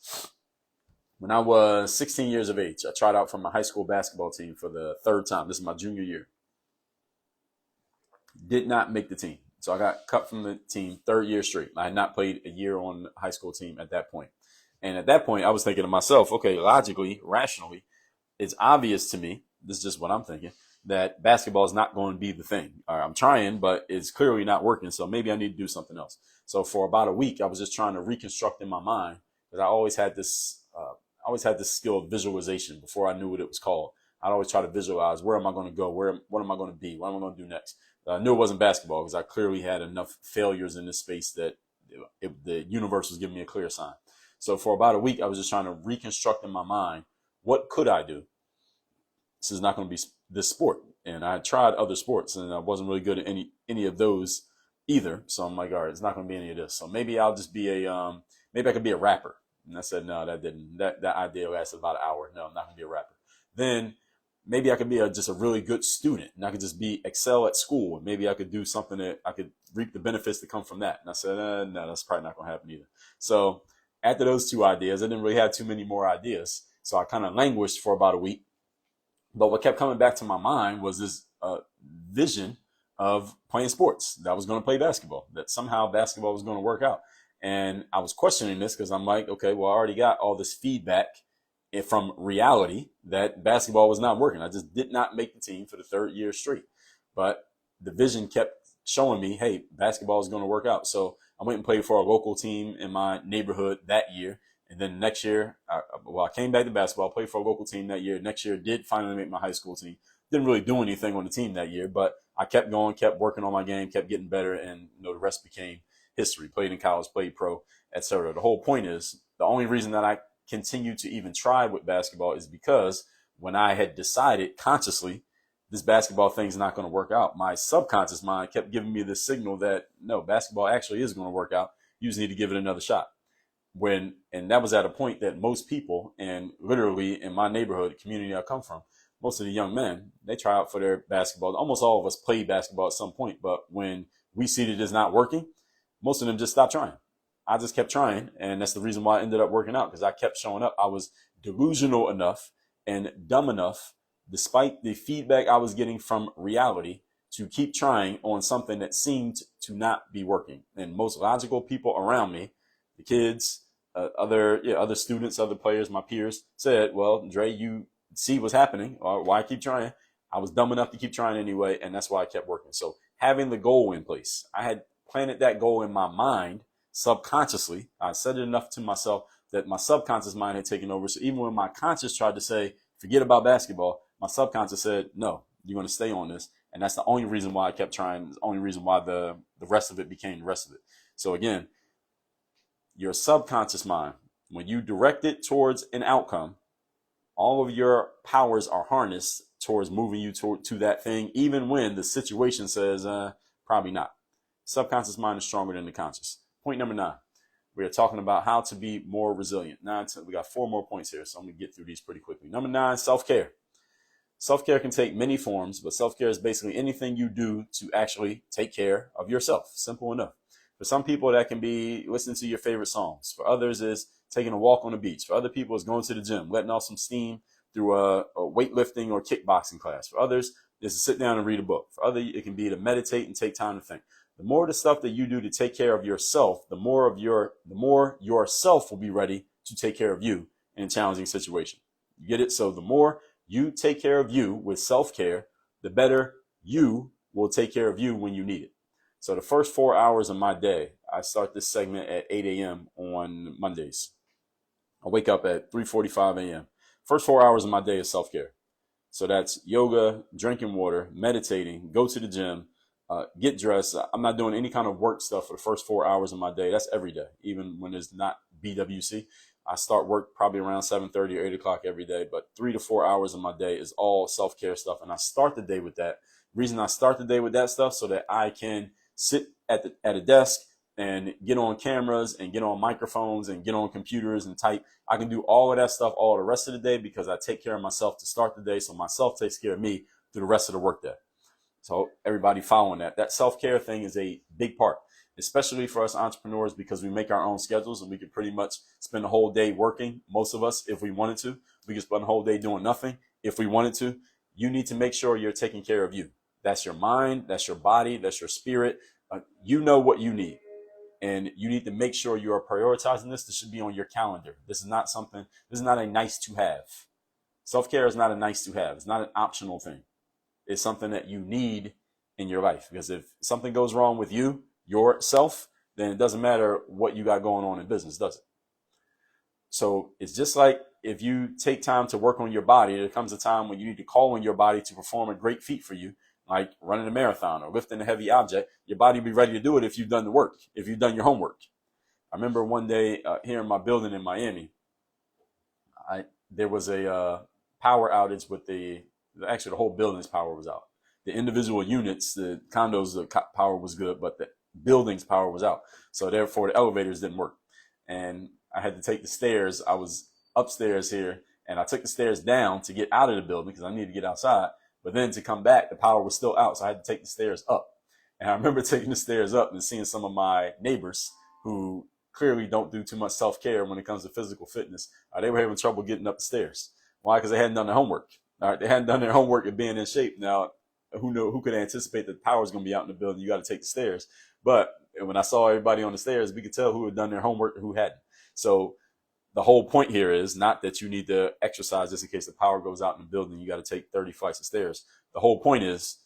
when I was 16 years of age, I tried out for my high school basketball team for the 3rd time. This is my junior year. Did not make the team. So I got cut from the team 3rd year straight. I had not played a year on the high school team at that point. And at that point, I was thinking to myself, okay, logically, rationally, it's obvious to me, this is just what I'm thinking, that basketball is not going to be the thing. I'm trying, but it's clearly not working. So maybe I need to do something else. So for about a week, I was just trying to reconstruct in my mind, because I always had this skill of visualization before I knew what it was called. I'd always try to visualize, where am I going to go? What am I going to be? What am I going to do next? I knew it wasn't basketball, because I clearly had enough failures in this space that the universe was giving me a clear sign. So for about a week, I was just trying to reconstruct in my mind, what could I do? This is not going to be this sport. And I tried other sports, and I wasn't really good at any of those either. So I'm like, all right, it's not going to be any of this. So maybe I'll just be maybe I could be a rapper. And I said, no, that idea lasted about an hour. No, I'm not going to be a rapper. Then maybe I could be just a really good student, and I could just excel at school. And maybe I could do something that I could reap the benefits that come from that. And I said, no, that's probably not going to happen either. So after those 2 ideas, I didn't really have too many more ideas. So I kind of languished for about a week. But what kept coming back to my mind was this vision of playing sports, that I was going to play basketball, that somehow basketball was going to work out. And I was questioning this, because I'm like, okay, well, I already got all this feedback from reality that basketball was not working. I just did not make the team for the 3rd year straight. But the vision kept showing me, hey, basketball is going to work out. So I went and played for a local team in my neighborhood that year. And then next year, I came back to basketball, played for a local team that year. Next year, did finally make my high school team. Didn't really do anything on the team that year, but I kept going, kept working on my game, kept getting better, and the rest became history. Played in college, played pro, etc. The whole point is, the only reason that I continued to even try with basketball is because when I had decided consciously this basketball thing is not going to work out, my subconscious mind kept giving me this signal that no, basketball actually is going to work out. You just need to give it another shot. And that was at a point that most people, and literally in my neighborhood, the community I come from, most of the young men, they try out for their basketball. Almost all of us played basketball at some point, but when we see that it's not working, most of them just stopped trying. I just kept trying, and that's the reason why I ended up working out, because I kept showing up. I was delusional enough and dumb enough, despite the feedback I was getting from reality, to keep trying on something that seemed to not be working. And most logical people around me, the kids, other students, other players, my peers, said, well, Dre, you see what's happening, or why keep trying? I was dumb enough to keep trying anyway, and that's why I kept working. So having the goal in place, I had planted that goal in my mind subconsciously. I said it enough to myself that my subconscious mind had taken over. So even when my conscious tried to say, forget about basketball, my subconscious said, no, You're going to stay on this. And that's the only reason why I kept trying. The only reason why the rest of it became the rest of it. So again, your subconscious mind, when you direct it towards an outcome, all of your powers are harnessed towards moving you to that thing, even when the situation says, probably not. Subconscious mind is stronger than the conscious. Point number 9. We are talking about how to be more resilient. We got 4 more points here, so I'm going to get through these pretty quickly. Number 9, self-care. Self-care can take many forms, but self-care is basically anything you do to actually take care of yourself. Simple enough. For some people, that can be listening to your favorite songs. For others, is taking a walk on the beach. For other people, it's going to the gym, letting off some steam through a weightlifting or kickboxing class. For others, it's to sit down and read a book. For others, it can be to meditate and take time to think. The more the stuff that you do to take care of yourself, the more yourself will be ready to take care of you in a challenging situation. You get it? So the more you take care of you with self-care, the better you will take care of you when you need it. So the first 4 hours of my day, I start this segment at 8 a.m. on Mondays. I wake up at 3:45 a.m. First 4 hours of my day is self-care. So that's yoga, drinking water, meditating, go to the gym, get dressed. I'm not doing any kind of work stuff for the first 4 hours of my day. That's every day, even when it's not BWC. I start work probably around 7:30 or 8 o'clock every day, but 3 to 4 hours of my day is all self-care stuff. And I start the day with that. The reason I start the day with that stuff so that I can sit at a desk and get on cameras and get on microphones and get on computers and type. I can do all of that stuff all the rest of the day because I take care of myself to start the day. So myself takes care of me through the rest of the workday. So everybody following that. That self-care thing is a big part, especially for us entrepreneurs, because we make our own schedules and we can pretty much spend the whole day working. Most of us, if we wanted to, we can spend the whole day doing nothing if we wanted to. You need to make sure you're taking care of you. That's your mind, that's your body, that's your spirit. You know what you need. And you need to make sure you are prioritizing this. This should be on your calendar. This is not a nice to have. Self-care is not a nice to have. It's not an optional thing. It's something that you need in your life. Because if something goes wrong with you, yourself, then it doesn't matter what you got going on in business, does it? So it's just like if you take time to work on your body, there comes a time when you need to call on your body to perform a great feat for you, like running a marathon or lifting a heavy object. Your body will be ready to do it if you've done the work, if you've done your homework. I remember one day here in my building in Miami, there was a power outage with the whole building's power was out. The individual units, the condos, the power was good, but the building's power was out. So therefore the elevators didn't work. And I had to take the stairs. I was upstairs here and I took the stairs down to get out of the building because I needed to get outside. But then to come back, the power was still out. So I had to take the stairs up. And I remember taking the stairs up and seeing some of my neighbors who clearly don't do too much self-care when it comes to physical fitness. They were having trouble getting up the stairs. Why? Because they hadn't done their homework. All right, they hadn't done their homework and being in shape. Now, who could anticipate that the power is going to be out in the building? You got to take the stairs. But when I saw everybody on the stairs, we could tell who had done their homework and who hadn't. So the whole point here is not that you need to exercise just in case the power goes out in the building. You got to take 30 flights of stairs. The whole point is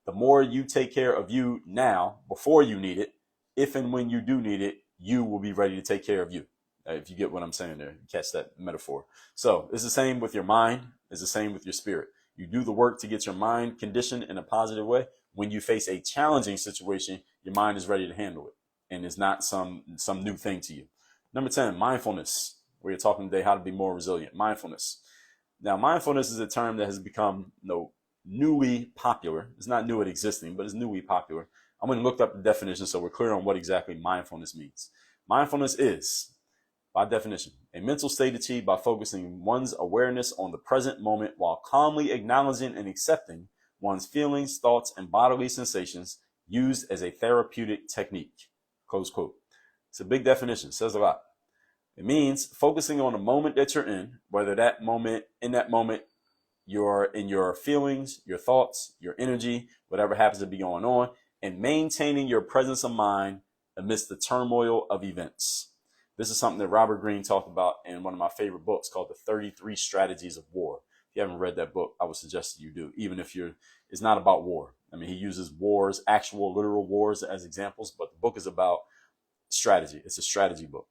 the more you take care of you now before you need it, if and when you do need it, you will be ready to take care of you. If you get what I'm saying there, catch that metaphor. So it's the same with your mind. It's the same with your spirit. You do the work to get your mind conditioned in a positive way. When you face a challenging situation, your mind is ready to handle it. And it's not some new thing to you. Number 10, mindfulness. We're talking today how to be more resilient. Mindfulness. Now, mindfulness is a term that has become newly popular. It's not new at existing, but it's newly popular. I'm going to look up the definition so we're clear on what exactly mindfulness means. Mindfulness is, by definition, a mental state achieved by focusing one's awareness on the present moment while calmly acknowledging and accepting one's feelings, thoughts, and bodily sensations, used as a therapeutic technique. Close quote. It's a big definition. It says a lot. It means focusing on the moment that you're in, whether in that moment, you're in your feelings, your thoughts, your energy, whatever happens to be going on, and maintaining your presence of mind amidst the turmoil of events. This is something that Robert Greene talked about in one of my favorite books called The 33 Strategies of War. If you haven't read that book, I would suggest that you do, even if it's not about war. I mean, he uses wars, actual literal wars as examples, but the book is about strategy. It's a strategy book.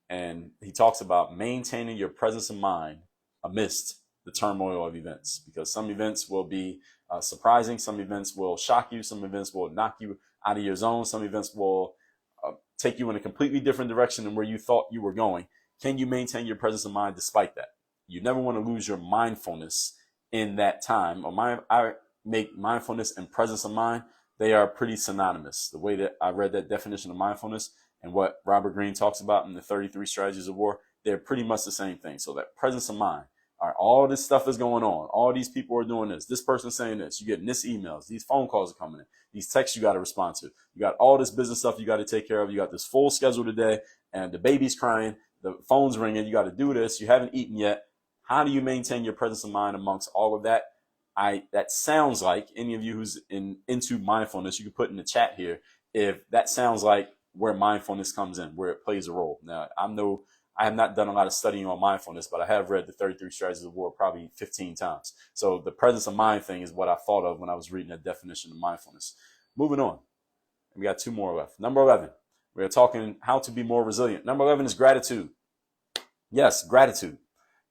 And he talks about maintaining your presence of mind amidst the turmoil of events, because some events will be surprising. Some events will shock you. Some events will knock you out of your zone. Some events will take you in a completely different direction than where you thought you were going. Can you maintain your presence of mind despite that? You never want to lose your mindfulness in that time. I make mindfulness and presence of mind, they are pretty synonymous. The way that I read that definition of mindfulness and what Robert Greene talks about in the 33 Strategies of War, they're pretty much the same thing. So that presence of mind, all right, all this stuff is going on. All these people are doing this. This person's saying this. You're getting this emails. These phone calls are coming in. These texts you got to respond to. You got all this business stuff you got to take care of. You got this full schedule today, and the baby's crying. The phone's ringing. You got to do this. You haven't eaten yet. How do you maintain your presence of mind amongst all of that? That sounds like, any of you who's into mindfulness, you can put in the chat here if that sounds like where mindfulness comes in, where it plays a role. Now, I have not done a lot of studying on mindfulness, but I have read the 33 Strategies of War probably 15 times. So the presence of mind thing is what I thought of when I was reading that definition of mindfulness. Moving on. We got 2 more left. Number 11. We're talking how to be more resilient. Number 11 is gratitude. Yes, gratitude.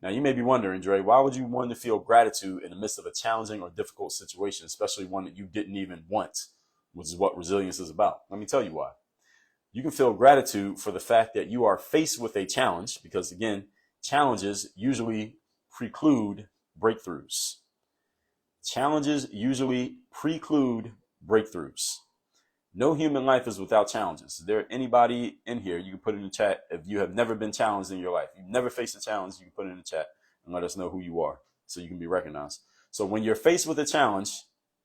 Now, you may be wondering, Dre, why would you want to feel gratitude in the midst of a challenging or difficult situation, especially one that you didn't even want, which is what resilience is about? Let me tell you why. You can feel gratitude for the fact that you are faced with a challenge, because, again, challenges usually preclude breakthroughs. Challenges usually preclude breakthroughs. No human life is without challenges. Is there anybody in here, you can put in the chat, if you have never been challenged in your life, you've never faced a challenge, you can put it in the chat and let us know who you are so you can be recognized. So when you're faced with a challenge,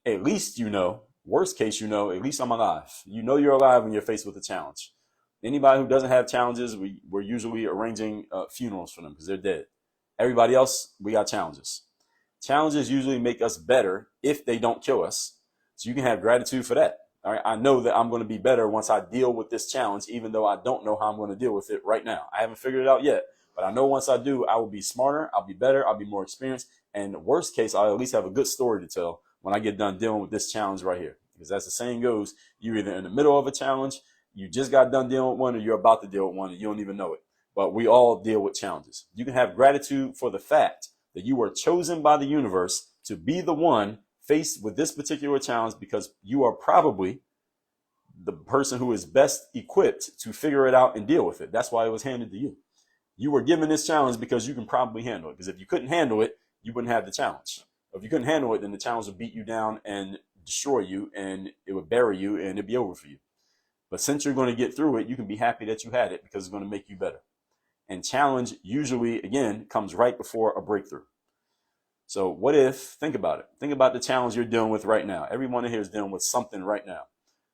at least you know, worst case, you know, at least I'm alive. You know you're alive when you're faced with a challenge. Anybody who doesn't have challenges, we're usually arranging funerals for them because they're dead. Everybody else, we got challenges. Challenges usually make us better if they don't kill us. So you can have gratitude for that. All right, I know that I'm going to be better once I deal with this challenge, even though I don't know how I'm going to deal with it right now. I haven't figured it out yet, but I know once I do, I will be smarter, I'll be better, I'll be more experienced, and worst case, I'll at least have a good story to tell when I get done dealing with this challenge right here. Because as the saying goes, you're either in the middle of a challenge, you just got done dealing with one, or you're about to deal with one and you don't even know it. But we all deal with challenges. You can have gratitude for the fact that you were chosen by the universe to be the one faced with this particular challenge, because you are probably the person who is best equipped to figure it out and deal with it. That's why it was handed to you. You were given this challenge because you can probably handle it. Because if you couldn't handle it, you wouldn't have the challenge. If you couldn't handle it, then the challenge would beat you down and destroy you, and it would bury you, and it'd be over for you. But since you're going to get through it, you can be happy that you had it, because it's going to make you better. And challenge usually, again, comes right before a breakthrough. So what if, think about it. Think about the challenge you're dealing with right now. Everyone in here is dealing with something right now.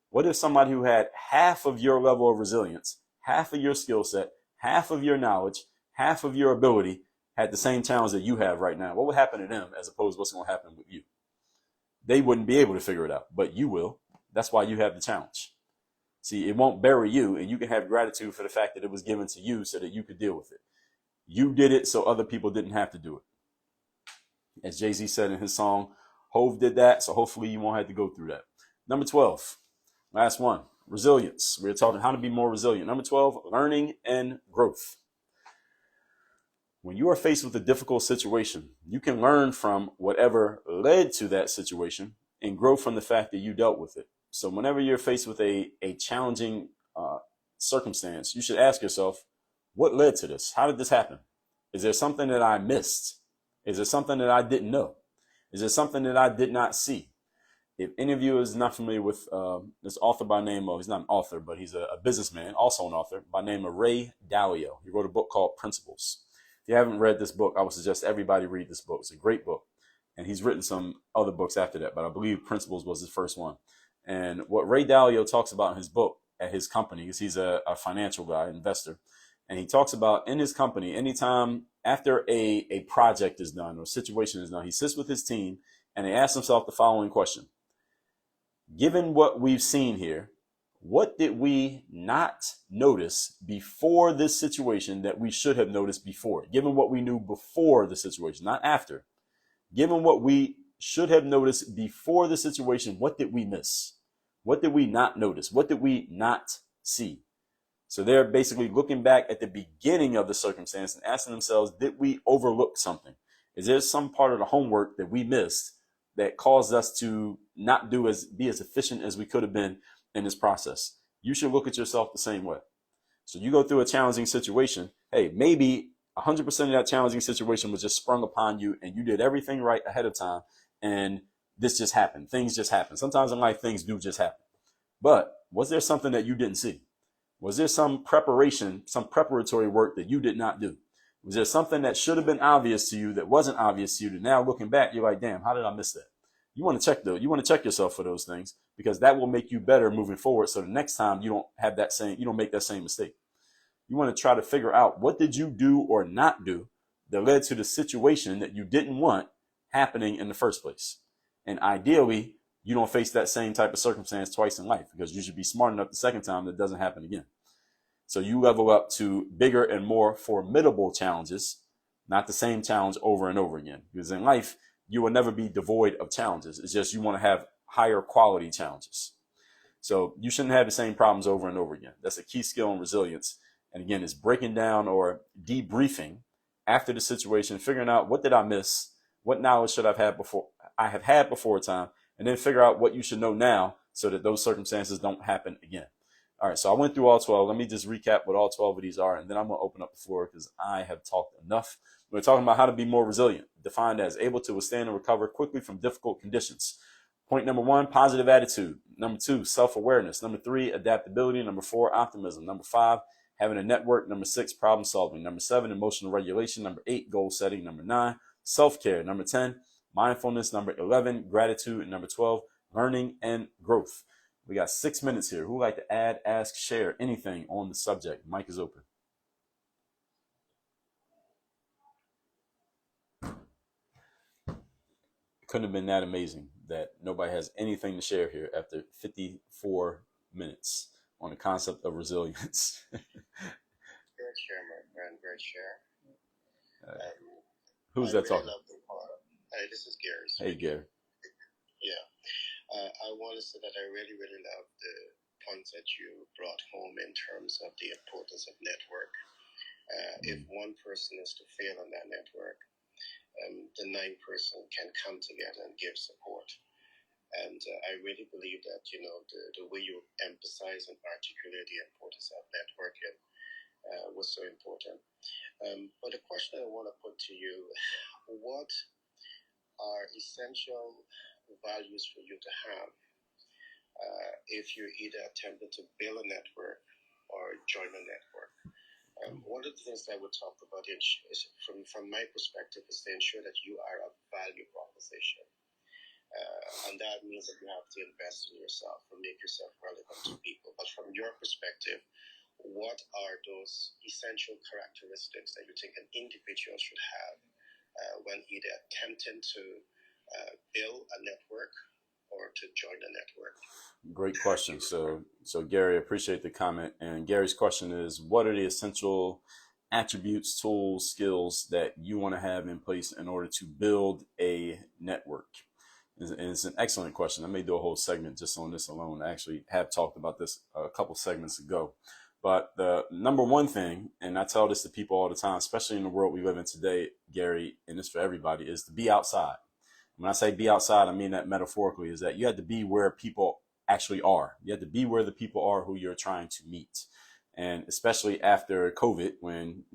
What if somebody who had half of your level of resilience, half of your skill set, half of your knowledge, half of your ability had the same challenge that you have right now? What would happen to them as opposed to what's going to happen with you? They wouldn't be able to figure it out, but you will. That's why you have the challenge. See, it won't bury you, and you can have gratitude for the fact that it was given to you so that you could deal with it. You did it so other people didn't have to do it. As Jay-Z said in his song, Hove did that, so hopefully you won't have to go through that. Number 12, last one, resilience. We're talking how to be more resilient. Number 12, learning and growth. When you are faced with a difficult situation, you can learn from whatever led to that situation and grow from the fact that you dealt with it. So whenever you're faced with a challenging circumstance, you should ask yourself, what led to this? How did this happen? Is there something that I missed? Is there something that I didn't know? Is there something that I did not see? If any of you is not familiar with this author by name of, he's not an author, but he's a businessman, also an author, by name of Ray Dalio. He wrote a book called Principles. If you haven't read this book, I would suggest everybody read this book. It's a great book. And he's written some other books after that, but I believe Principles was his first one. And what Ray Dalio talks about in his book at his company, because he's a financial guy, investor, and he talks about in his company, anytime after a project is done or situation is done, he sits with his team and he asks himself the following question. Given what we've seen here, what did we not notice before this situation that we should have noticed before? Given what we knew before the situation, not after. Given what we should have noticed before the situation, what did we miss? What did we not notice? What did we not see? So they're basically looking back at the beginning of the circumstance and asking themselves, did we overlook something? Is there some part of the homework that we missed that caused us to not be as efficient as we could have been in this process? You should look at yourself the same way. So you go through a challenging situation. Hey, maybe 100% of that challenging situation was just sprung upon you and you did everything right ahead of time. And this just happened. Things just happen. Sometimes in life, things do just happen. But was there something that you didn't see? Was there some preparation, some preparatory work that you did not do? Was there something that should have been obvious to you that wasn't obvious to you that now looking back, you're like, damn, how did I miss that? You want to check though. You want to check yourself for those things because that will make you better moving forward. So the next time you don't make that same mistake. You want to try to figure out what did you do or not do that led to the situation that you didn't want happening in the first place. And ideally, you don't face that same type of circumstance twice in life because you should be smart enough the second time that doesn't happen again. So you level up to bigger and more formidable challenges, not the same challenge over and over again. Because in life, you will never be devoid of challenges. It's just you want to have higher quality challenges. So you shouldn't have the same problems over and over again. That's a key skill in resilience. And again, it's breaking down or debriefing after the situation, figuring out what did I miss, what knowledge should I have had before time, and then figure out what you should know now so that those circumstances don't happen again. All right, so I went through all 12. Let me just recap what all 12 of these are, and then I'm going to open up the floor because I have talked enough. We're talking about how to be more resilient, defined as able to withstand and recover quickly from difficult conditions. Point number 1, positive attitude. Number 2, self-awareness. Number 3, adaptability. Number 4, optimism. Number 5, having a network. Number 6, problem solving. Number 7, emotional regulation. Number 8, goal setting. Number 9, self-care. Number 10, mindfulness. Number 11, gratitude. And number 12, learning and growth. We got 6 minutes here. Who would like to add, ask, share anything on the subject? Mic is open. It couldn't have been that amazing that nobody has anything to share here after 54 minutes on the concept of resilience. Great share, my friend. Great share. Who's that talking? Hey, this is Gary. Hey, Gary. Yeah. I want to say that I really, really love the points that you brought home in terms of the importance of network. If one person is to fail on that network, the 9th person can come together and give support. And I really believe that, the way you emphasize and articulate the importance of networking was so important. But the question I want to put to you, what are essential values for you to have if you're either attempting to build a network or join a network? One of the things I would talk about is from my perspective is to ensure that you are a value proposition. And that means that you have to invest in yourself and make yourself relevant to people. But from your perspective, what are those essential characteristics that you think an individual should have when either attempting to build a network or to join a network? Great question. So Gary, appreciate the comment. And Gary's question is, what are the essential attributes, tools, skills that you want to have in place in order to build a network? And it's an excellent question. I may do a whole segment just on this alone. I actually have talked about this a couple segments ago. But the number one thing, and I tell this to people all the time, especially in the world we live in today, Gary, and it's for everybody, is to be outside. When I say be outside, I mean that metaphorically, is that you have to be where people actually are. You have to be where the people are who you're trying to meet. And especially after COVID, when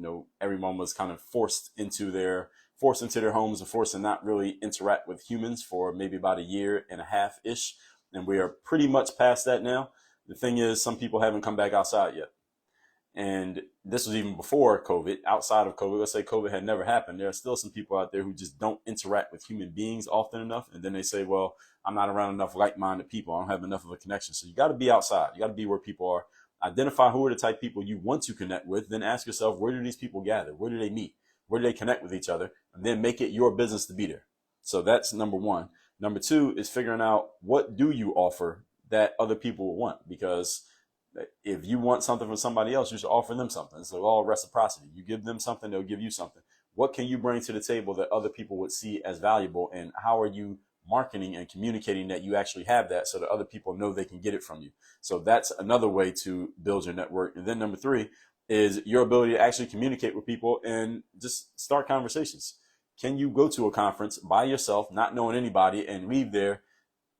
everyone was kind of forced into their homes and forced to not really interact with humans for maybe about a year and a half-ish. And we are pretty much past that now. The thing is, some people haven't come back outside yet. And this was even before COVID. Outside of COVID, let's say COVID had never happened, there are still some people out there who just don't interact with human beings often enough. And then they say, well, I'm not around enough like-minded people. I don't have enough of a connection. So you got to be outside. You got to be where people are. Identify who are the type of people you want to connect with. Then ask yourself, where do these people gather? Where do they meet? Where do they connect with each other? And then make it your business to be there. So that's number one. Number two is figuring out, what do you offer that other people will want? Because if you want something from somebody else, you should offer them something. It's all reciprocity. You give them something, they'll give you something. What can you bring to the table that other people would see as valuable? And how are you marketing and communicating that you actually have that so that other people know they can get it from you? So that's another way to build your network. And then number three is your ability to actually communicate with people and just start conversations. Can you go to a conference by yourself, not knowing anybody, and leave there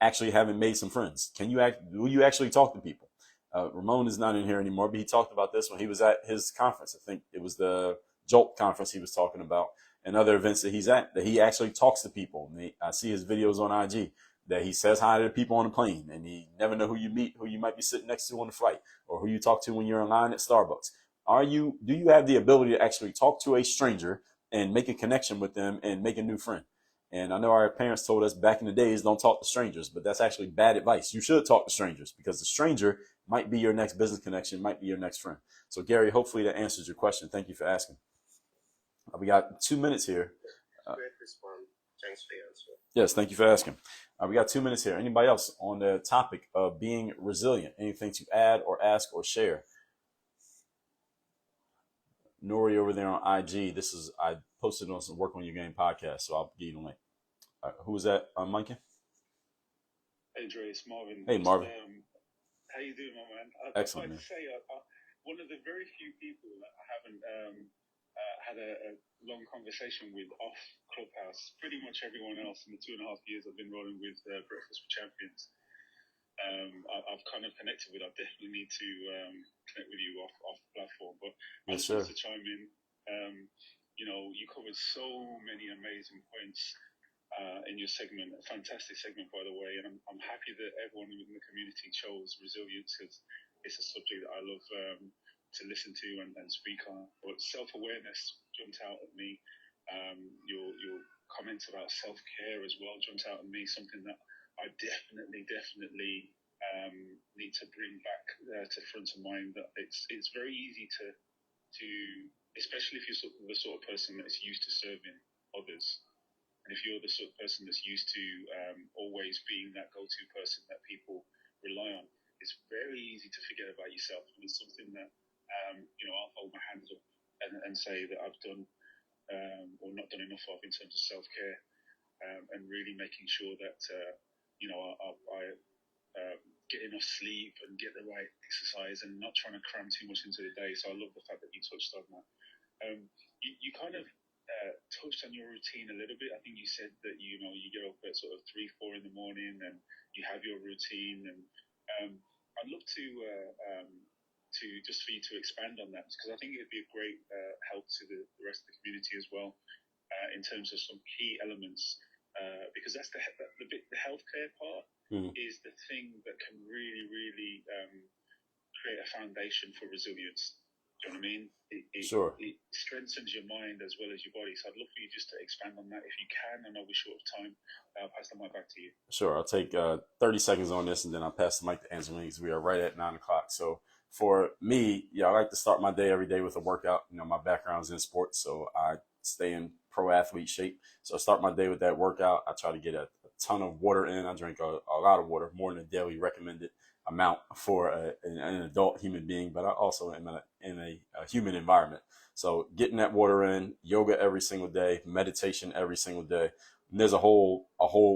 actually having made some friends? Will you actually talk to people? Ramon is not in here anymore, but he talked about this when he was at his conference. I think it was the Jolt conference he was talking about, and other events that he's at, that he actually talks to people. And I see his videos on IG that he says hi to people on the plane, and you never know who you meet, who you might be sitting next to on the flight, or who you talk to when you're in line at Starbucks. Do you have the ability to actually talk to a stranger and make a connection with them and make a new friend? And I know our parents told us back in the days, don't talk to strangers, but that's actually bad advice. You should talk to strangers, because the stranger might be your next business connection, might be your next friend. So Gary, hopefully that answers your question. Thank you for asking. We got 2 minutes here. Great response. Thanks for the answer. Yes, thank you for asking. We got 2 minutes here. Anybody else on the topic of being resilient? Anything to add or ask or share? Nori over there on IG. I posted on some Work on Your Game podcast, so I'll give you the link. Who was that, Mikey? Hey, Dre, it's Marvin. Hey, Marvin. How you doing, my man? Excellent, I'd say one of the very few people that I haven't had a long conversation with off Clubhouse. Pretty much everyone else in the 2.5 years I've been rolling with Breakfast with Champions, I've kind of connected with. I definitely need to connect with you off platform. But I just wanted to chime in. You covered so many amazing points in your segment. A fantastic segment, by the way. And I'm happy that everyone in the community chose resilience, because it's a subject that I love to listen to and speak on. But self-awareness jumped out at me. Your comments about self-care as well jumped out at me. Something that I definitely need to bring back to front of mind. That it's very easy to especially if you're the sort of person that's used to serving others, and if you're the sort of person that's used to always being that go-to person that people rely on, it's very easy to forget about yourself. And it's something that I'll hold my hands up and say that I've done or not done enough of in terms of self-care, and really making sure that I get enough sleep and get the right exercise, and not trying to cram too much into the day. So I love the fact that you touched on that. You kind of touched on your routine a little bit. I think you said that you get up at sort of 3-4 in the morning, and you have your routine. And I'd love to just for you to expand on that, because I think it'd be a great help to the rest of the community as well, in terms of some key elements, because that's the healthcare part is the thing that can really, really create a foundation for resilience. Do you know what I mean? It strengthens your mind as well as your body. So I'd love for you just to expand on that if you can. I know we're short of time. I'll pass the mic back to you. Sure. I'll take 30 seconds on this, and then I'll pass the mic to Angelina, because we are right at 9 o'clock. So for me, I like to start my day every day with a workout. My background's in sports, so I stay in pro athlete shape. So I start my day with that workout. I try to get a ton of water in. I drink a lot of water, more than the daily recommended amount for an adult human being, but I also am in a human environment. So getting that water in, yoga every single day, meditation every single day. And there's a whole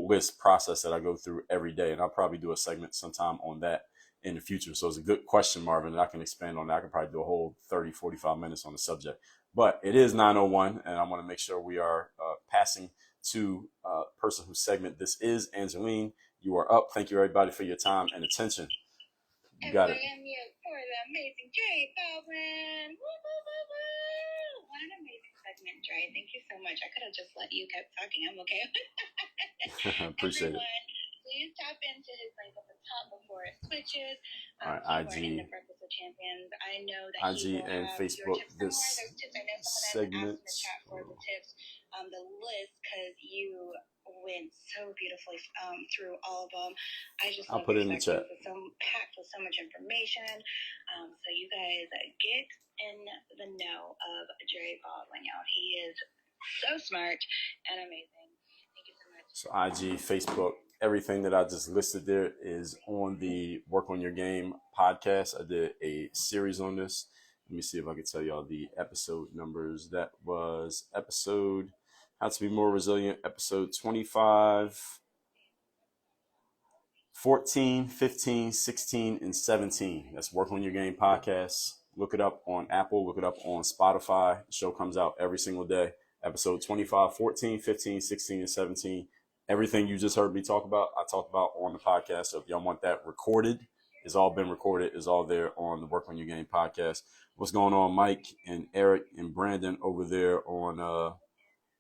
list process that I go through every day, and I'll probably do a segment sometime on that in the future. So it's a good question, Marvin, and I can expand on that. I can probably do a whole 30, 45 minutes on the subject. But it is 9:01, and I want to make sure we are passing to a person whose segment this is. Angeline, you are up. Thank you, everybody, for your time and attention. You got it. I'm here for the amazing Dre Baldwin. Woo, woo, woo, woo. What an amazing segment, Dre. Thank you so much. I could have just let you keep talking. I'm okay. Appreciate Everyone, it. please tap into his link at the top before it switches. All right, IG, in the Breakfast with Champions. I know that IG and Facebook. This segment. In the chat for the tips, the list, because you went so beautifully through all of them. I'll put it in the chat. It's so packed with so much information. So you guys get in the know of Dre Baldwin, y'all. He is so smart and amazing. Thank you so much. So IG, Facebook, everything that I just listed there is on the Work on Your Game podcast. I did a series on this. Let me see if I can tell y'all the episode numbers. That was episode How to Be More Resilient, episode 25, 14, 15, 16, and 17. That's Work on Your Game podcast. Look it up on Apple. Look it up on Spotify. The show comes out every single day. Episode 25, 14, 15, 16, and 17. Everything you just heard me talk about, I talked about on the podcast. So if y'all want that recorded, it's all been recorded. It's all there on the Work on Your Game podcast. What's going on, Mike and Eric and Brandon over there on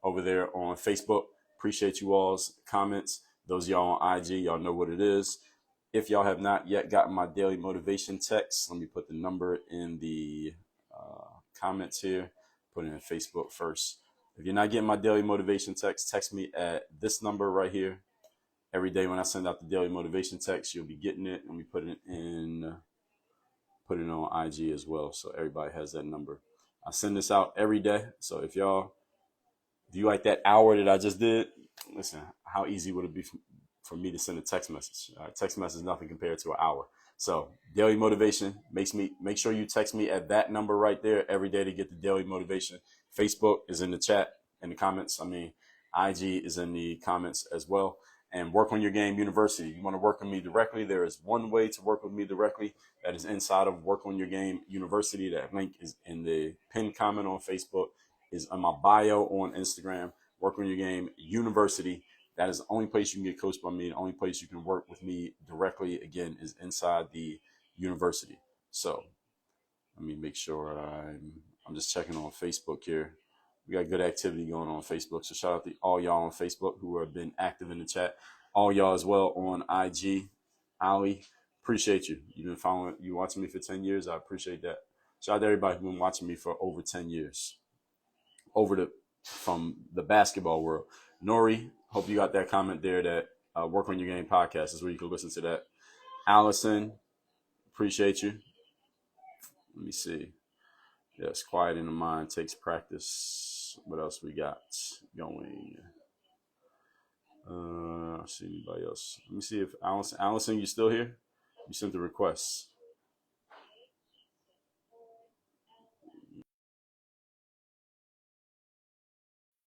Facebook? Appreciate you all's comments. Those of y'all on IG, y'all know what it is. If y'all have not yet gotten my daily motivation text, let me put the number in the comments here. Put it in Facebook first. If you're not getting my daily motivation text me at this number right here. Every day when I send out the daily motivation text, you'll be getting it, and we put it on IG as well, so everybody has that number. I send this out every day, so if you like that hour that I just did, listen, how easy would it be for me to send a text message? Text message is nothing compared to an hour. So daily motivation, make sure you text me at that number right there every day to get the daily motivation. Facebook is in the chat, in the comments. IG is in the comments as well. And Work on Your Game University. You want to work with me directly? There is one way to work with me directly. That is inside of Work on Your Game University. That link is in the pinned comment on Facebook, is on my bio on Instagram. Work on Your Game University. That is the only place you can get coached by me. The only place you can work with me directly, again, is inside the university. So let me make sure I'm just checking on Facebook here. We got good activity going on Facebook. So shout out to all y'all on Facebook who have been active in the chat. All y'all as well on IG. Ali, appreciate you. You've been following, you watching me for 10 years. I appreciate that. Shout out to everybody who's been watching me for over 10 years. From the basketball world. Nori, hope you got that comment there, that Work on Your Game podcast is where you can listen to that. Allison, appreciate you. Let me see. Yes, quiet in the mind takes practice. What else we got going? I see anybody else. Let me see if Allison, you still here? You sent the request.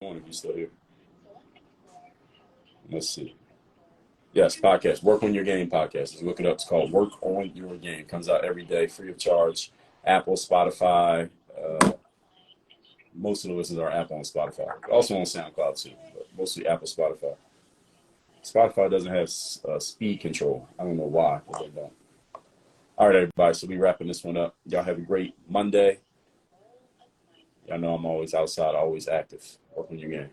If you still here. Let's see. Yes, podcast. Work on Your Game podcast. Look it up. It's called Work on Your Game. Comes out every day, free of charge. Apple, Spotify. Most of the listeners are Apple and Spotify. Also on SoundCloud too, but mostly Apple, Spotify. Spotify doesn't have speed control. I don't know why, but they don't. All right, everybody. So we wrapping this one up. Y'all have a great Monday. Y'all know I'm always outside, always active. Work on your game.